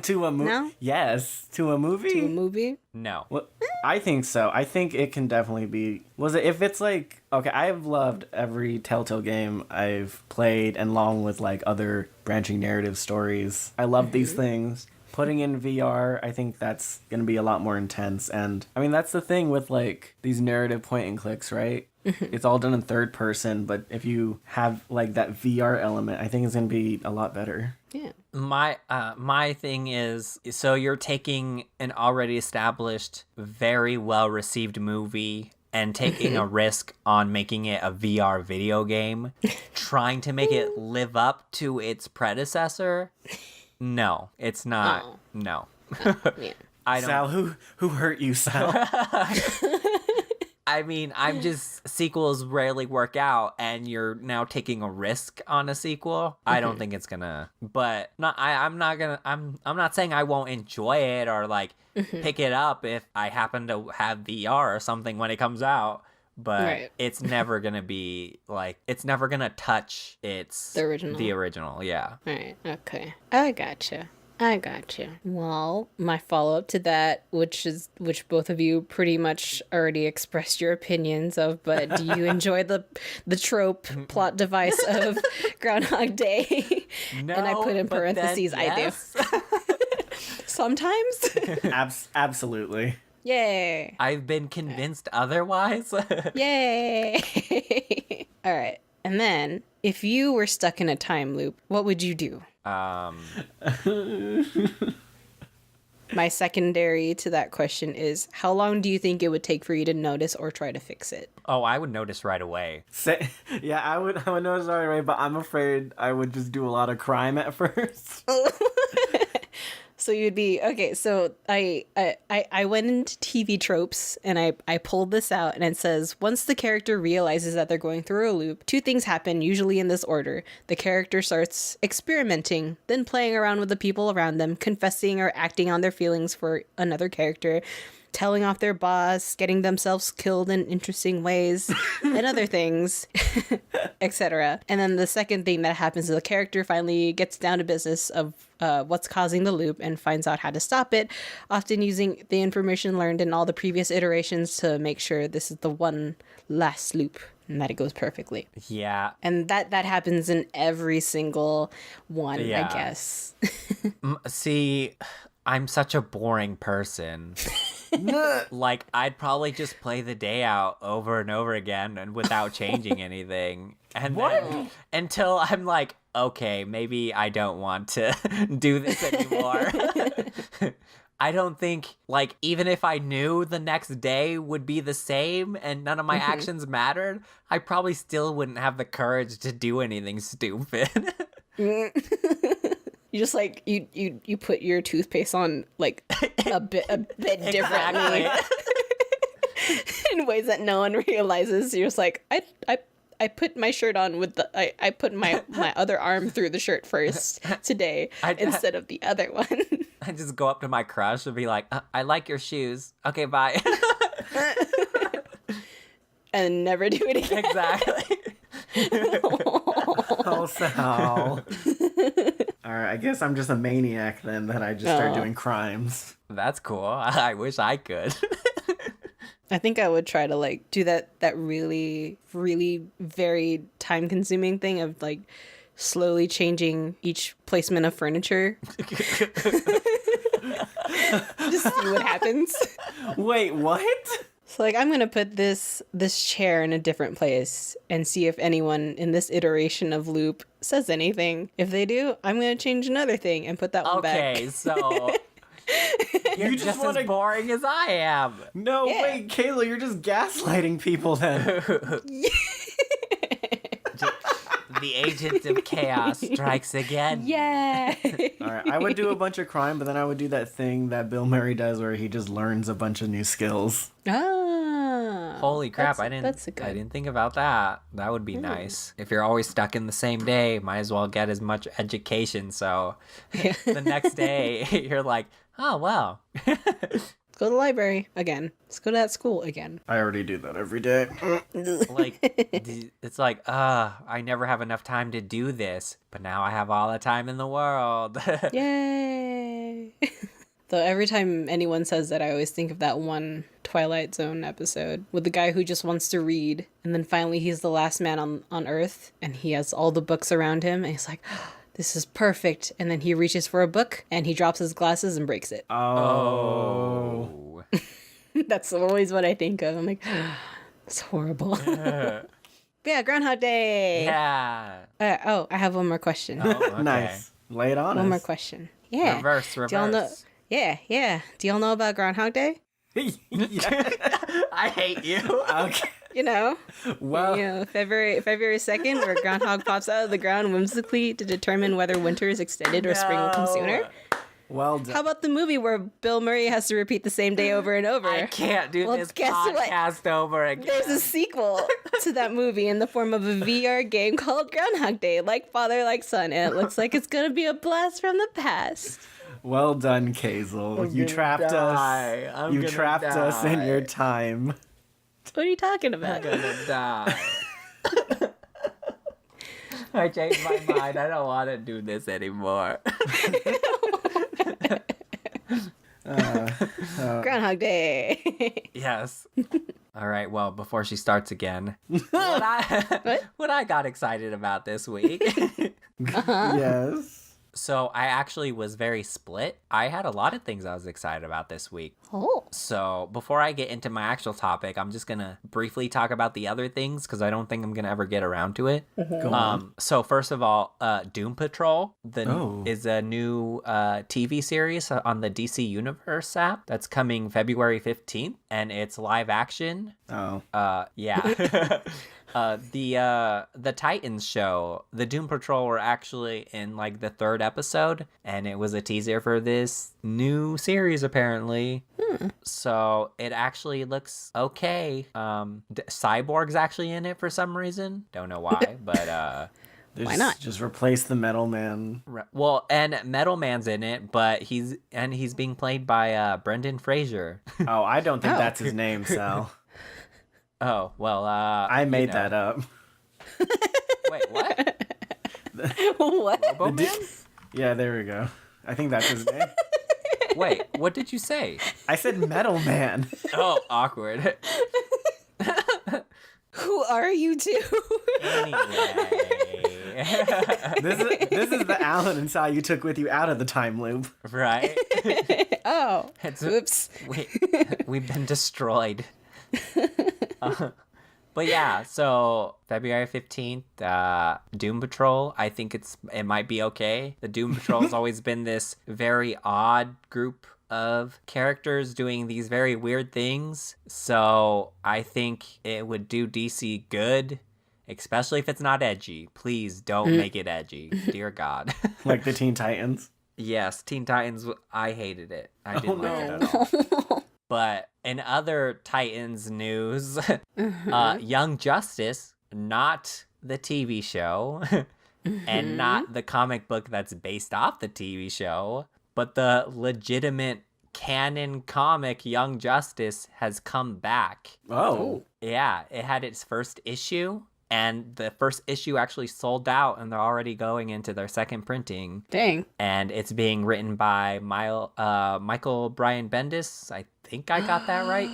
To a movie? No? Yes. To a movie? To a movie? No. Well, I think so. I think it can definitely be. If it's like, okay, I've loved every Telltale game I've played, and along with like other branching narrative stories. I love these things. Putting in VR, I think that's going to be a lot more intense. And I mean, that's the thing with like these narrative point and clicks, right? It's all done in third person, but if you have like that VR element, I think it's going to be a lot better. Yeah. My thing is, so you're taking an already established, very well received movie and taking a risk on making it a VR video game, trying to make it live up to its predecessor. No, it's not. Oh. No. Yeah. I don't. Sal, who hurt you, Sal? I mean, I'm just, sequels rarely work out, and you're now taking a risk on a sequel. I don't think it's gonna, but I'm not saying I won't enjoy it or like pick it up if I happen to have VR or something when it comes out. But it's never gonna be like, it's never gonna touch The original. The original, yeah. All right. Okay. I gotcha. Well, my follow-up to that, which both of you pretty much already expressed your opinions of, but do you enjoy the trope plot device of Groundhog Day? No, and I put in but parentheses, then, yes. I do. Sometimes. Absolutely. Yay. I've been convinced otherwise. Yay. All right. And then, if you were stuck in a time loop, what would you do? My secondary to that question is, how long do you think it would take for you to notice or try to fix it? Oh, I would notice right away. Yeah, I would notice right away, but I'm afraid I would just do a lot of crime at first. So you'd be okay. So I went into TV tropes and I pulled this out, and it says, once the character realizes that they're going through a loop, two things happen, usually in this order. The character starts experimenting, then playing around with the people around them, confessing or acting on their feelings for another character, telling off their boss, getting themselves killed in interesting ways, and other things, etc. And then the second thing that happens is the character finally gets down to business of what's causing the loop and finds out how to stop it, often using the information learned in all the previous iterations to make sure this is the one last loop and that it goes perfectly. Yeah. And that happens in every single one, Yeah. I guess. See, I'm such a boring person. Like, I'd probably just play the day out over and over again and without changing anything. And then until I'm like, okay, maybe I don't want to do this anymore. I don't think, like, even if I knew the next day would be the same and none of my actions mattered, I probably still wouldn't have the courage to do anything stupid. You just like you put your toothpaste on like a bit differently in ways that no one realizes. You're just like, I put my shirt on with I put my other arm through the shirt first today instead of the other one. I just go up to my crush and be like, I like your shoes. Okay, bye. And never do it again. Exactly. Oh, Sal. All right, I guess I'm just a maniac then, that I just start doing crimes. That's cool. I wish I could. I think I would try to like do that really, really very time consuming thing of like slowly changing each placement of furniture. Just see what happens. Wait, what? So like, I'm gonna put this chair in a different place and see if anyone in this iteration of loop says anything. If they do, I'm gonna change another thing and put that one back. Okay, so you're You just wanna... as boring as I am. No, Yeah. wait, Kayla, you're just gaslighting people then. The agent of chaos strikes again. Yeah. All right, I would do a bunch of crime, but then I would do that thing that Bill Murray does where he just learns a bunch of new skills. Ah. Holy crap! I That's a good. didn't think about that. That would be nice. If you're always stuck in the same day, might as well get as much education. So the next day, you're like, oh well. Let's go to the library again. Let's go to that school again. I already do that every day. Like it's like, I never have enough time to do this, but now I have all the time in the world. Yay. Though every time anyone says that, I always think of that one Twilight Zone episode with the guy who just wants to read, and then finally he's the last man on Earth, and he has all the books around him, and he's like, this is perfect. And then he reaches for a book, and he drops his glasses and breaks it. Oh. That's always what I think of. I'm like, it's horrible. Yeah, Groundhog Day. Yeah. I have one more question. Oh, okay. Nice. Lay it on One us. more question. Yeah. Reverse. Do y'all know? Yeah. Do y'all know about Groundhog Day? I hate you. Okay. You know, Well, February 2nd, where Groundhog pops out of the ground whimsically to determine whether winter is extended or spring will come sooner. well done. How about the movie where Bill Murray has to repeat the same day over and over? I can't do Well, this guess what? podcast over again. There's a sequel to that movie in the form of a VR game called Groundhog Day, like father, like son, and it looks like it's gonna be a blast from the past. Well done, Kazel. You trapped us. You trapped us in your time. What are you talking about? I'm gonna die. I changed my mind. I don't want to do this anymore. Groundhog Day. Yes. All right. Well, before she starts again, what I got excited about this week. Yes. So I actually was very split. I had a lot of things I was excited about this week. Oh. So before I get into my actual topic, I'm just going to briefly talk about the other things because I don't think I'm going to ever get around to it. Go on. So first of all, Doom Patrol is a new TV series on the DC Universe app that's coming February 15th, and it's live action. Oh. Yeah. The Titans show, the Doom Patrol were actually in like the 3rd episode, and it was a teaser for this new series apparently. So it actually looks okay. Cyborg's actually in it for some reason. Don't know why, but Why not? Just replace the Metal Man. well, and Metal Man's in it, but he's being played by Brendan Fraser. Oh, I don't think that's his name, Sal. Oh, well, I made that up. Wait, what? What? Robo-Man? Yeah, there we go. I think that's his name. Wait, what did you say? I said Metal Man. Oh, awkward. Who are you two? Anyway. This is the Alan and Sal you took with you out of the time loop. Right? Oh. Oops. We've been destroyed. But yeah, so February 15th, Doom Patrol, I think it might be okay. The Doom Patrol has always been this very odd group of characters doing these very weird things. So I think it would do DC good, especially if it's not edgy. Please don't make it edgy. Dear God. Like the Teen Titans. Yes, Teen Titans, I hated it. I didn't like it at all. But in other Titans news, Young Justice, not the TV show, and not the comic book that's based off the TV show, but the legitimate canon comic Young Justice has come back. Oh. Yeah, it had its first issue, and the first issue actually sold out, and they're already going into their second printing. Dang. And it's being written by Michael Brian Bendis. I think I got that right.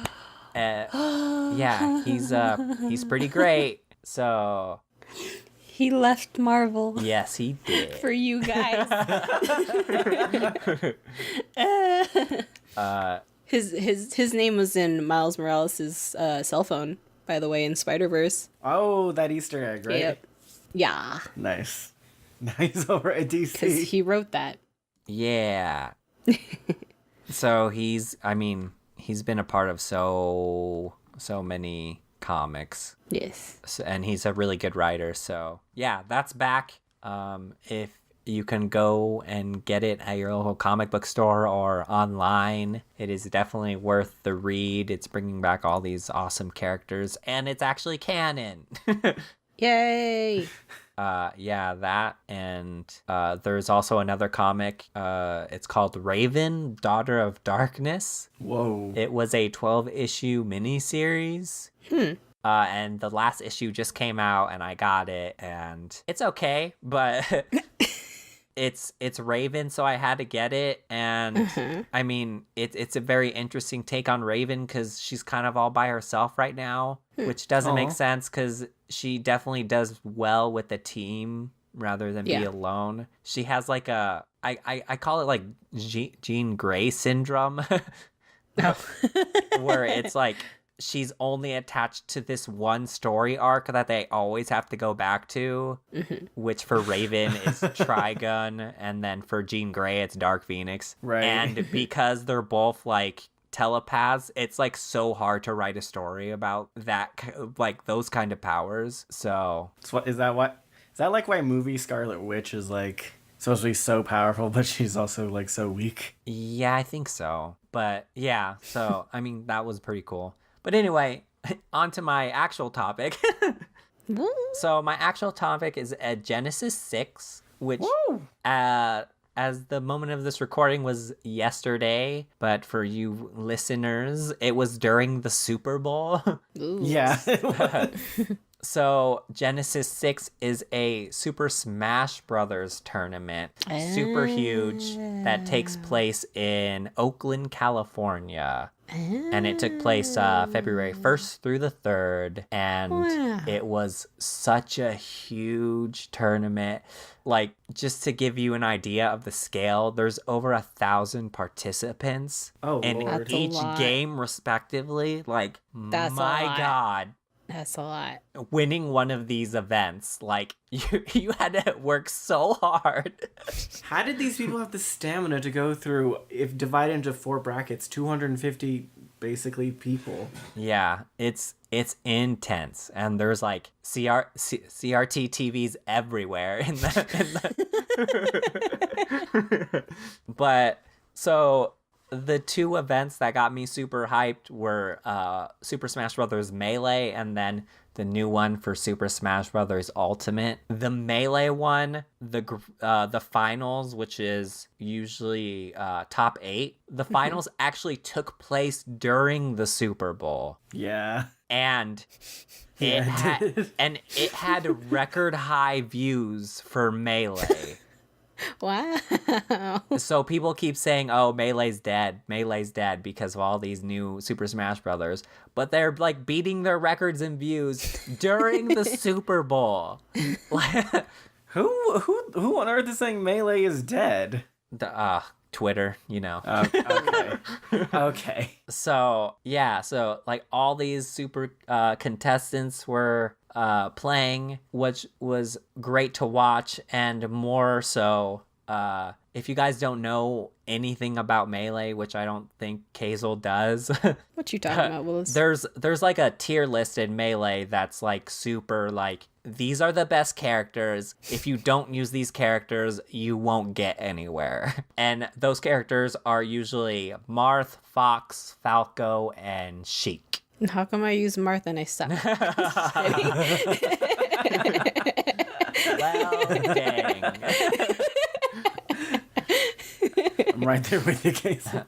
Yeah, he's pretty great. So He left Marvel. Yes, he did. For you guys. His name was in Miles Morales' cell phone, by the way, in Spider-Verse. Oh, that Easter egg, right? Yep. Yeah. Nice. Nice over at DC. Because he wrote that. Yeah. So he's been a part of so many comics. Yes. So, and he's a really good writer. So yeah, that's back. If you can go and get it at your local comic book store or online, it is definitely worth the read. It's bringing back all these awesome characters, and it's actually canon. Yay! Yeah, that, and there's also another comic. It's called Raven, Daughter of Darkness. Whoa. It was a 12-issue miniseries. And the last issue just came out, and I got it, and it's okay, but it's Raven, so I had to get it, and I mean, it's a very interesting take on Raven, because she's kind of all by herself right now, which doesn't make sense, because she definitely does well with the team rather than be alone. She has like I call it like Jean Grey syndrome, where it's like she's only attached to this one story arc that they always have to go back to, which for Raven is Trigun, and then for Jean Grey it's Dark Phoenix. Right. And because they're both like telepaths, it's like so hard to write a story about that, like those kind of powers. So Is that like why movie Scarlet Witch is like supposed to be so powerful, but she's also like so weak? yeah, I think so. But yeah, so I mean, that was pretty cool. But anyway, on to my actual topic. So my actual topic is Genesis 6, which as the moment of this recording was yesterday, but for you listeners, it was during the Super Bowl. Yeah. So Genesis 6 is a Super Smash Brothers tournament, super huge, that takes place in Oakland, California. And it took place February 1st through the 3rd, and it was such a huge tournament. Like, just to give you an idea of the scale, there's over 1,000 participants in Lord. each game respectively. Like, That's my God. That's a lot. Winning one of these events, like, you had to work so hard. How did these people have the stamina to go through, if divided into 4 brackets, 250 basically people? Yeah, it's intense, and there's like CRT TVs everywhere in the But so the two events that got me super hyped were Super Smash Bros. Melee, and then the new one for Super Smash Bros. Ultimate. The Melee one, the finals, which is usually top 8, the finals actually took place during the Super Bowl. Yeah. And it had record high views for Melee. Wow. So people keep saying, oh, Melee's dead because of all these new Super Smash Brothers, but they're like beating their records in views during the Super Bowl. Who on earth is saying Melee is dead? Twitter, you know. Okay. Okay. So yeah, so like all these super contestants were playing, which was great to watch, and more so, if you guys don't know anything about Melee, which I don't think Kazel does. What you talking about, Willis? There's like a tier list in Melee that's like super like, these are the best characters. If you don't use these characters, you won't get anywhere. And those characters are usually Marth, Fox, Falco, and Sheik. How come I use Martha and I suck? Well, dang. I'm right there with you, Casey.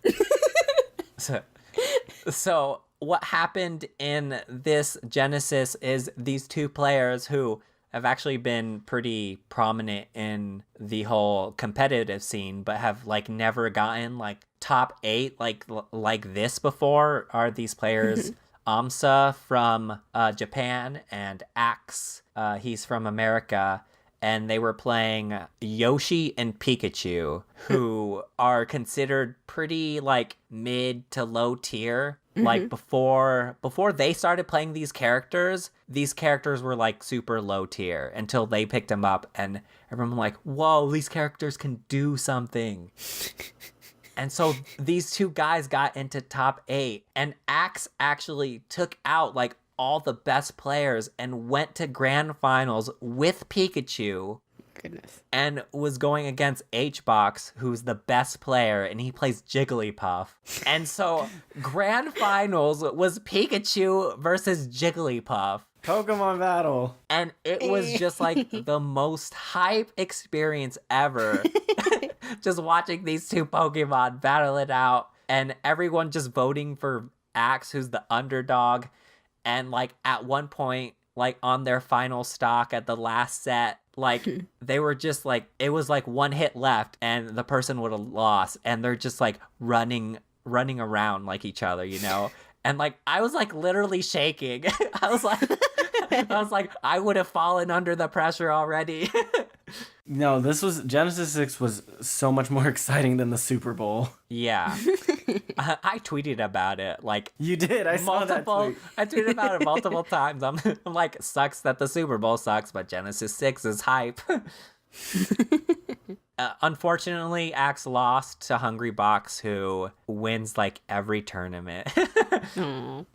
So what happened in this Genesis is these two players who have actually been pretty prominent in the whole competitive scene, but have like never gotten like top 8 like this before, are these players Amsa from Japan and Axe, he's from America. And they were playing Yoshi and Pikachu, who are considered pretty like mid to low tier. Like before they started playing these characters were like super low tier until they picked them up, and everyone was like, whoa, these characters can do something. And so these two guys got into top 8, and Axe actually took out like all the best players and went to grand finals with Pikachu. Goodness. And was going against HBox, who's the best player, and he plays Jigglypuff. And so grand finals was Pikachu versus Jigglypuff. Pokemon battle. And it was just like the most hype experience ever. Just watching these two Pokemon battle it out, and everyone just voting for Axe, who's the underdog. And like at one point, like on their final stock at the last set, like they were just like, it was like one hit left and the person would have lost, and they're just like running around like each other, you know? And like I was like literally shaking. I was like I would have fallen under the pressure already. No, Genesis 6 was so much more exciting than the Super Bowl. Yeah. I tweeted about it like you did. I saw that tweet. I tweeted about it multiple times. I'm like, sucks that the Super Bowl sucks, but Genesis 6 is hype. Unfortunately, Axe lost to Hungrybox, who wins like every tournament.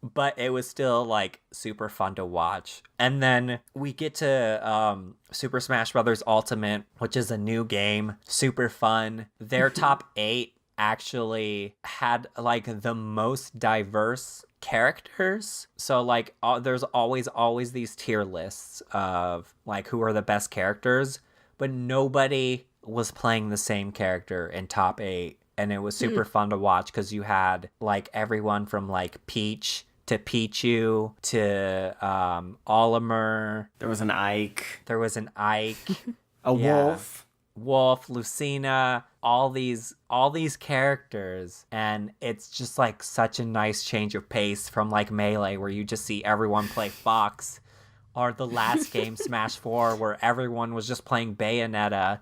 But it was still like super fun to watch. And then we get to Super Smash Bros. Ultimate, which is a new game. Super fun. Their top 8 actually had like the most diverse characters. So like there's always these tier lists of like who are the best characters, but nobody was playing the same character in top 8, and it was super fun to watch because you had like everyone from like Peach to Pichu to Olimar. There was an Ike. Wolf, Lucina, all these characters, and it's just like such a nice change of pace from like Melee, where you just see everyone play Fox, or the last game Smash 4, where everyone was just playing Bayonetta.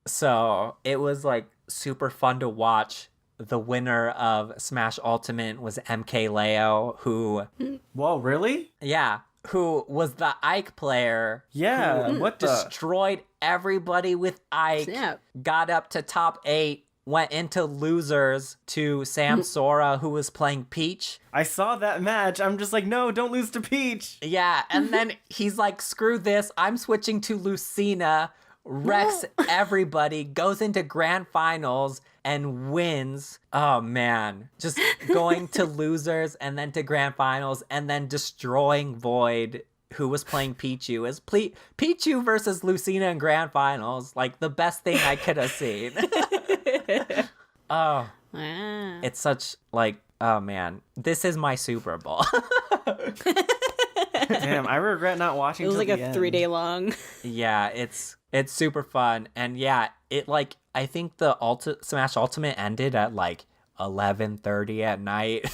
So it was like super fun to watch. The winner of Smash Ultimate was MKLeo, who... Whoa, really? Yeah, who was the Ike player. Yeah, what the... Destroyed everybody with Ike, Snap. Got up to top 8, went into losers to Sam Sora, who was playing Peach. I saw that match. I'm just like, no, don't lose to Peach. Yeah, and then he's like, screw this, I'm switching to Lucina, wrecks everybody, goes into grand finals, and wins. Oh, man. Just going to losers and then to grand finals and then destroying Void, who was playing Pichu. As Pichu versus Lucina in grand finals. Like, the best thing I could have seen. Oh. Wow. It's such, like, oh, man. This is my Super Bowl. Damn, I regret not watching. It was like a end. 3-day long. Yeah, it's super fun. And yeah, it like, I think the Smash Ultimate ended at like 11:30 at night.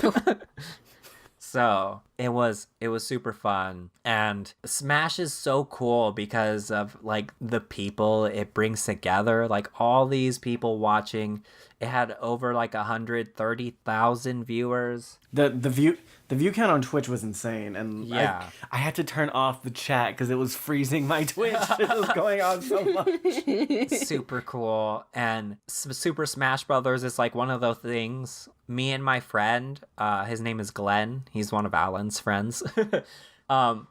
So it was super fun. And Smash is so cool because of like the people it brings together, like all these people watching. It had over like 130,000 viewers. The view count on Twitch was insane, and yeah. I had to turn off the chat because it was freezing my Twitch. It was going on so much. Super cool. And Super Smash Brothers is like one of those things. Me and my friend, his name is Glenn. He's one of Alan's friends. I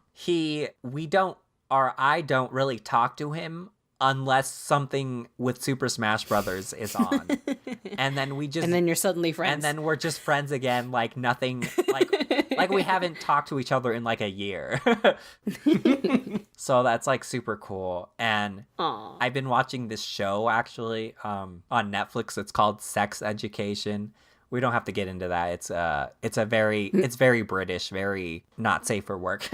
don't really talk to him unless something with Super Smash Brothers is on. And then you're suddenly friends. And then we're just friends again, like nothing, like we haven't talked to each other in like a year. So that's like super cool. And Aww. I've been watching this show actually on Netflix. It's called Sex Education. We don't have to get into that. It's very British, very not safe for work.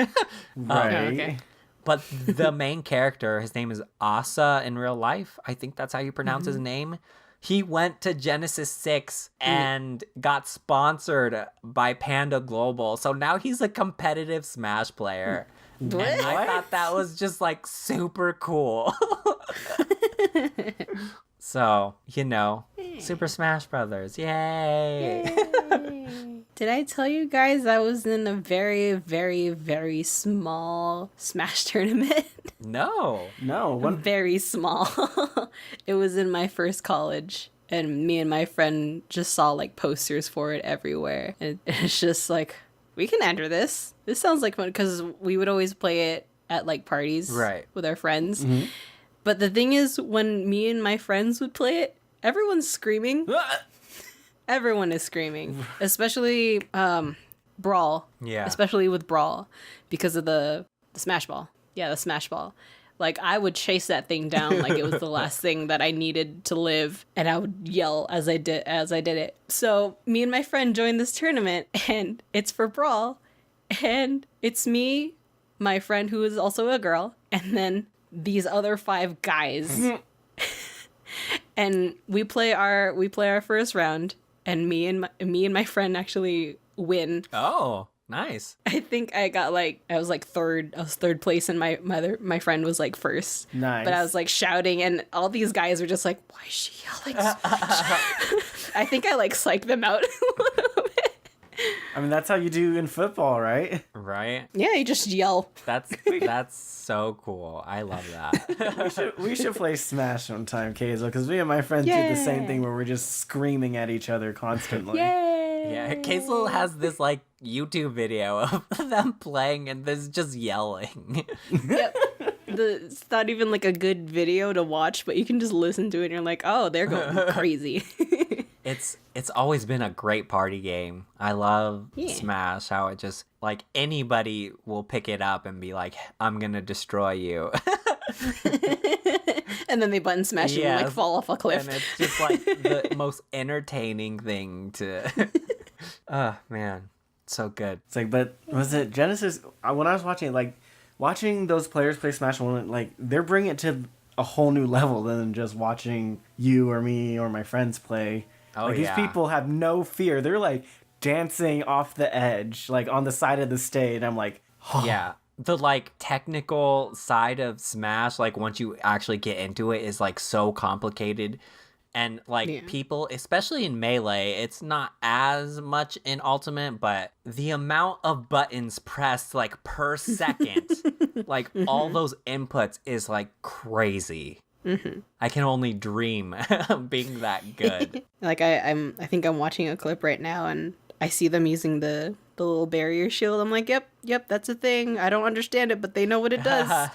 Right. Okay. But the main character, his name is Asa in real life. I think that's how you pronounce his name. he went to Genesis 6 and got sponsored by Panda Global. So now he's a competitive Smash player. What? And I thought that was just like super cool. So, Super Smash Brothers. Yay. Did I tell you guys I was in a very, very, very small Smash tournament? No. Very small. It was in my first college. And me and my friend just saw like posters for it everywhere. And it's just like, we can enter this. This sounds like fun. Because we would always play it at like parties with our friends. Mm-hmm. But the thing is, when me and my friends would play it, everyone's screaming. Everyone is screaming. Especially Brawl. Yeah. Especially with Brawl. Because of the Smash Ball. Yeah, the Smash Ball. Like, I would chase that thing down like it was the last thing that I needed to live. And I would yell as I did it. So me and my friend joined this tournament. And it's for Brawl. And it's me, my friend who is also a girl. And then these other 5 guys. And we play our first round, and me and my friend actually win. Oh, nice. I think I was third. I was third place, and my friend was like first. Nice. But I was like shouting, and all these guys were just like, "Why is she yelling so much?" I think I like psyched them out a little bit. I mean, that's how you do in football, right? Right? Yeah, you just yell. That's so cool. I love that. we should play Smash sometime, Keizo, because me and my friends do the same thing where we're just screaming at each other constantly. Yay! Yeah, Keizo has this like YouTube video of them playing and there's just yelling. Yep. It's not even like a good video to watch, but you can just listen to it and you're like, oh, they're going crazy. It's always been a great party game. I love Smash, how it just, like, anybody will pick it up and be like, I'm gonna destroy you. And then they button smash you and like fall off a cliff. And it's just like the most entertaining thing to... Oh, man. So good. It's like, but was it Genesis? When I was watching it, like, watching those players play Smash, like, they're bringing it to a whole new level than just watching you or me or my friends play. Oh, like, these people have no fear. They're, like, dancing off the edge, like, on the side of the stage. I'm like, oh. Yeah. The, like, technical side of Smash, like, once you actually get into it, is, like, so complicated. And, like, people, especially in Melee, it's not as much in Ultimate, but the amount of buttons pressed, like, per second, like, all those inputs is, like, crazy. Mm-hmm. I can only dream of being that good. Like, I think I'm watching a clip right now, and I see them using the little barrier shield. I'm like, yep, that's a thing. I don't understand it, but they know what it does.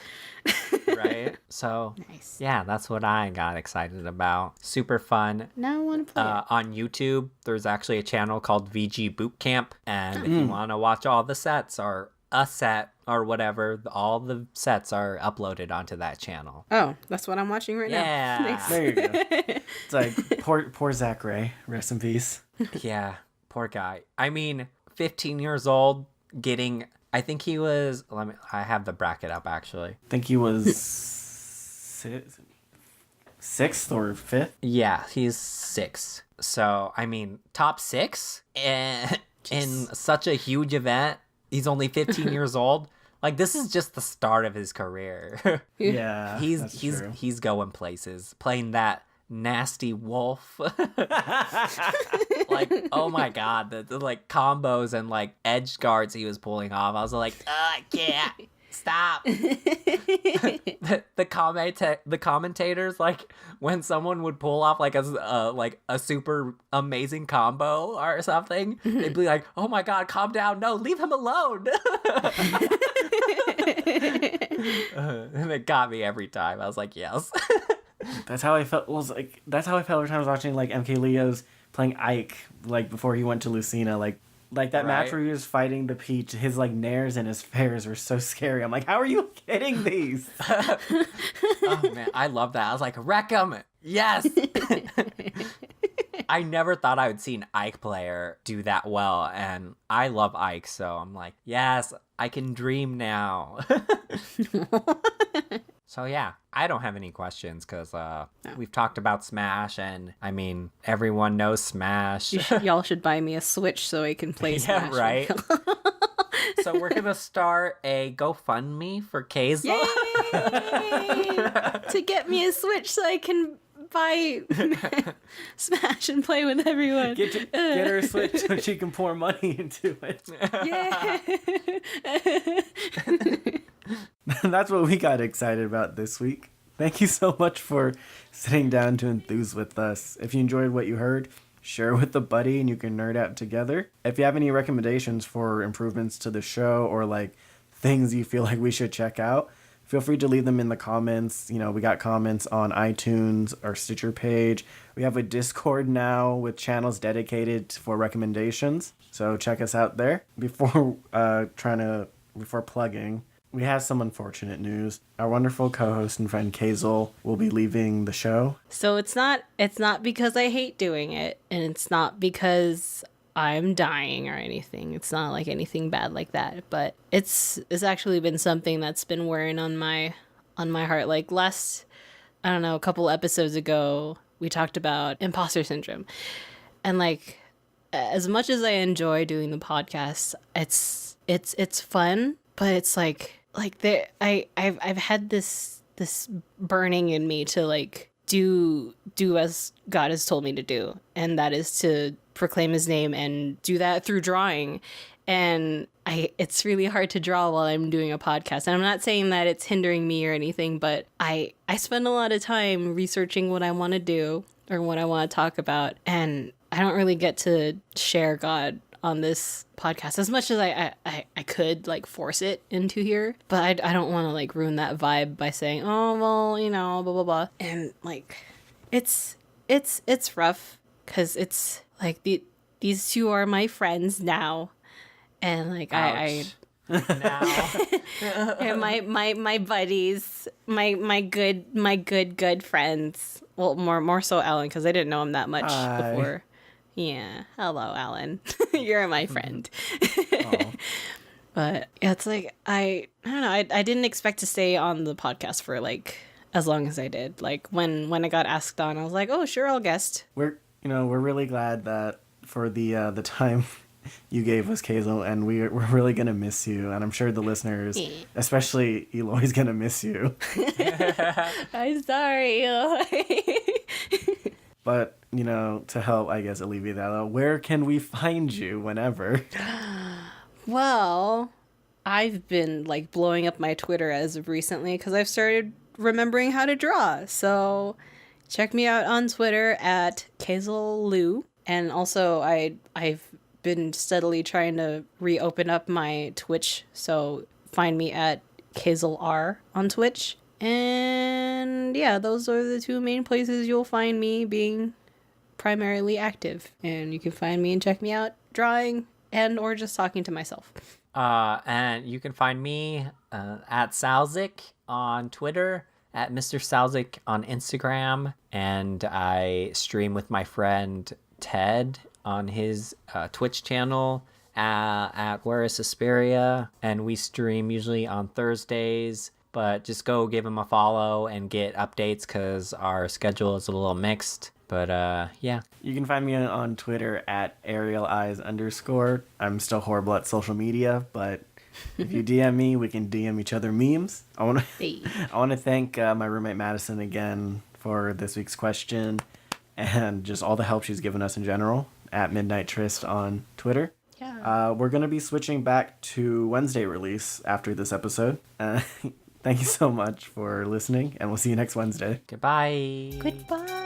Right? So, nice. Yeah, that's what I got excited about. Super fun. Now I want to play it. On YouTube, there's actually a channel called VG Bootcamp, and if you want to watch all the sets, or a set, or whatever, all the sets are uploaded onto that channel. Oh, that's what I'm watching right now. Yeah. There you go. It's like, poor Zach Ray. Rest in peace. Yeah, poor guy. I mean, 15 years old, getting... I think he was... I have the bracket up, actually. I think he was sixth or fifth? Yeah, he's 6. So, I mean, top 6 in such a huge event. He's only 15 years old. Like, this is just the start of his career. Yeah, he's going places, playing that nasty wolf. Like, oh my god, the like combos and like edge guards he was pulling off. I was like, I can't stop. The commentators, like, when someone would pull off like a super amazing combo or something, they'd be like, oh my god, calm down, no, leave him alone. And it got me every time. I was like, yes. That's how I felt. That's how I felt every time I was watching like MK Leo's playing Ike, like before he went to Lucina, like that match where he was fighting the Peach. His like nairs and his fairs were so scary. I'm like, how are you getting these? Oh man, I love that. I was like, wreck him, yes. I never thought I would see an Ike player do that well, and I love Ike, so I'm like, yes, I can dream now. So yeah, I don't have any questions because we've talked about Smash, and I mean, everyone knows Smash. Y'all should buy me a Switch so I can play Smash. Yeah, right. So we're gonna start a GoFundMe for Kazel. Yay! To get me a Switch so I can buy Smash and play with everyone. Get her a Switch so she can pour money into it. Yeah. That's what we got excited about this week. Thank you so much for sitting down to enthuse with us. If you enjoyed what you heard, share with a buddy and you can nerd out together. If you have any recommendations for improvements to the show or like things you feel like we should check out, feel free to leave them in the comments. You know, we got comments on iTunes or Stitcher page. We have a Discord now with channels dedicated for recommendations. So check us out there. Before plugging, we have some unfortunate news. Our wonderful co-host and friend Kazel will be leaving the show. So it's not because I hate doing it, and it's not because I'm dying or anything. It's not like anything bad like that, but it's actually been something that's been wearing on my heart. Like a couple episodes ago, we talked about imposter syndrome. And like as much as I enjoy doing the podcast, it's fun, but it's I've had this burning in me to like do as God has told me to do, and that is to proclaim his name and do that through drawing. And it's really hard to draw while I'm doing a podcast. And I'm not saying that it's hindering me or anything, but I spend a lot of time researching what I want to do or what I want to talk about, and I don't really get to share God on this podcast as much as I could like force it into here, but I don't want to like ruin that vibe by saying, oh well, you know, blah blah blah. And like it's rough because it's like these two are my friends now, and like I now. and my buddies, my good friends. Well, more so Alan, because I didn't know him that much before. Yeah. Hello, Alan. You're my friend. But yeah, it's like I don't know. I didn't expect to stay on the podcast for like as long as I did. Like when I got asked on, I was like, oh sure, I'll guest. We're really glad that for the time you gave us, Kazel, and we're really gonna miss you, and I'm sure the listeners, especially Eloy's, gonna miss you. I'm sorry, Eloy. But, you know, to help, I guess, alleviate that, where can we find you whenever? Well, I've been, like, blowing up my Twitter as of recently because I've started remembering how to draw. So check me out on Twitter at KazelLou. And also, I've been steadily trying to reopen up my Twitch. So find me at KazelR on Twitch. And yeah, those are the two main places you'll find me being primarily active. And you can find me and check me out drawing and or just talking to myself. And you can find me at Salzik on Twitter, at Mr. Salzik on Instagram, and I stream with my friend Ted on his Twitch channel at Where is Suspiria, and we stream usually on Thursdays. But just go give him a follow and get updates because our schedule is a little mixed. But yeah. You can find me on Twitter at ArielEyes_. I'm still horrible at social media, but if you DM me, we can DM each other memes. I want to thank my roommate Madison again for this week's question and just all the help she's given us in general at Midnight Tryst on Twitter. Yeah. We're going to be switching back to Wednesday release after this episode. Thank you so much for listening, and we'll see you next Wednesday. Goodbye. Goodbye.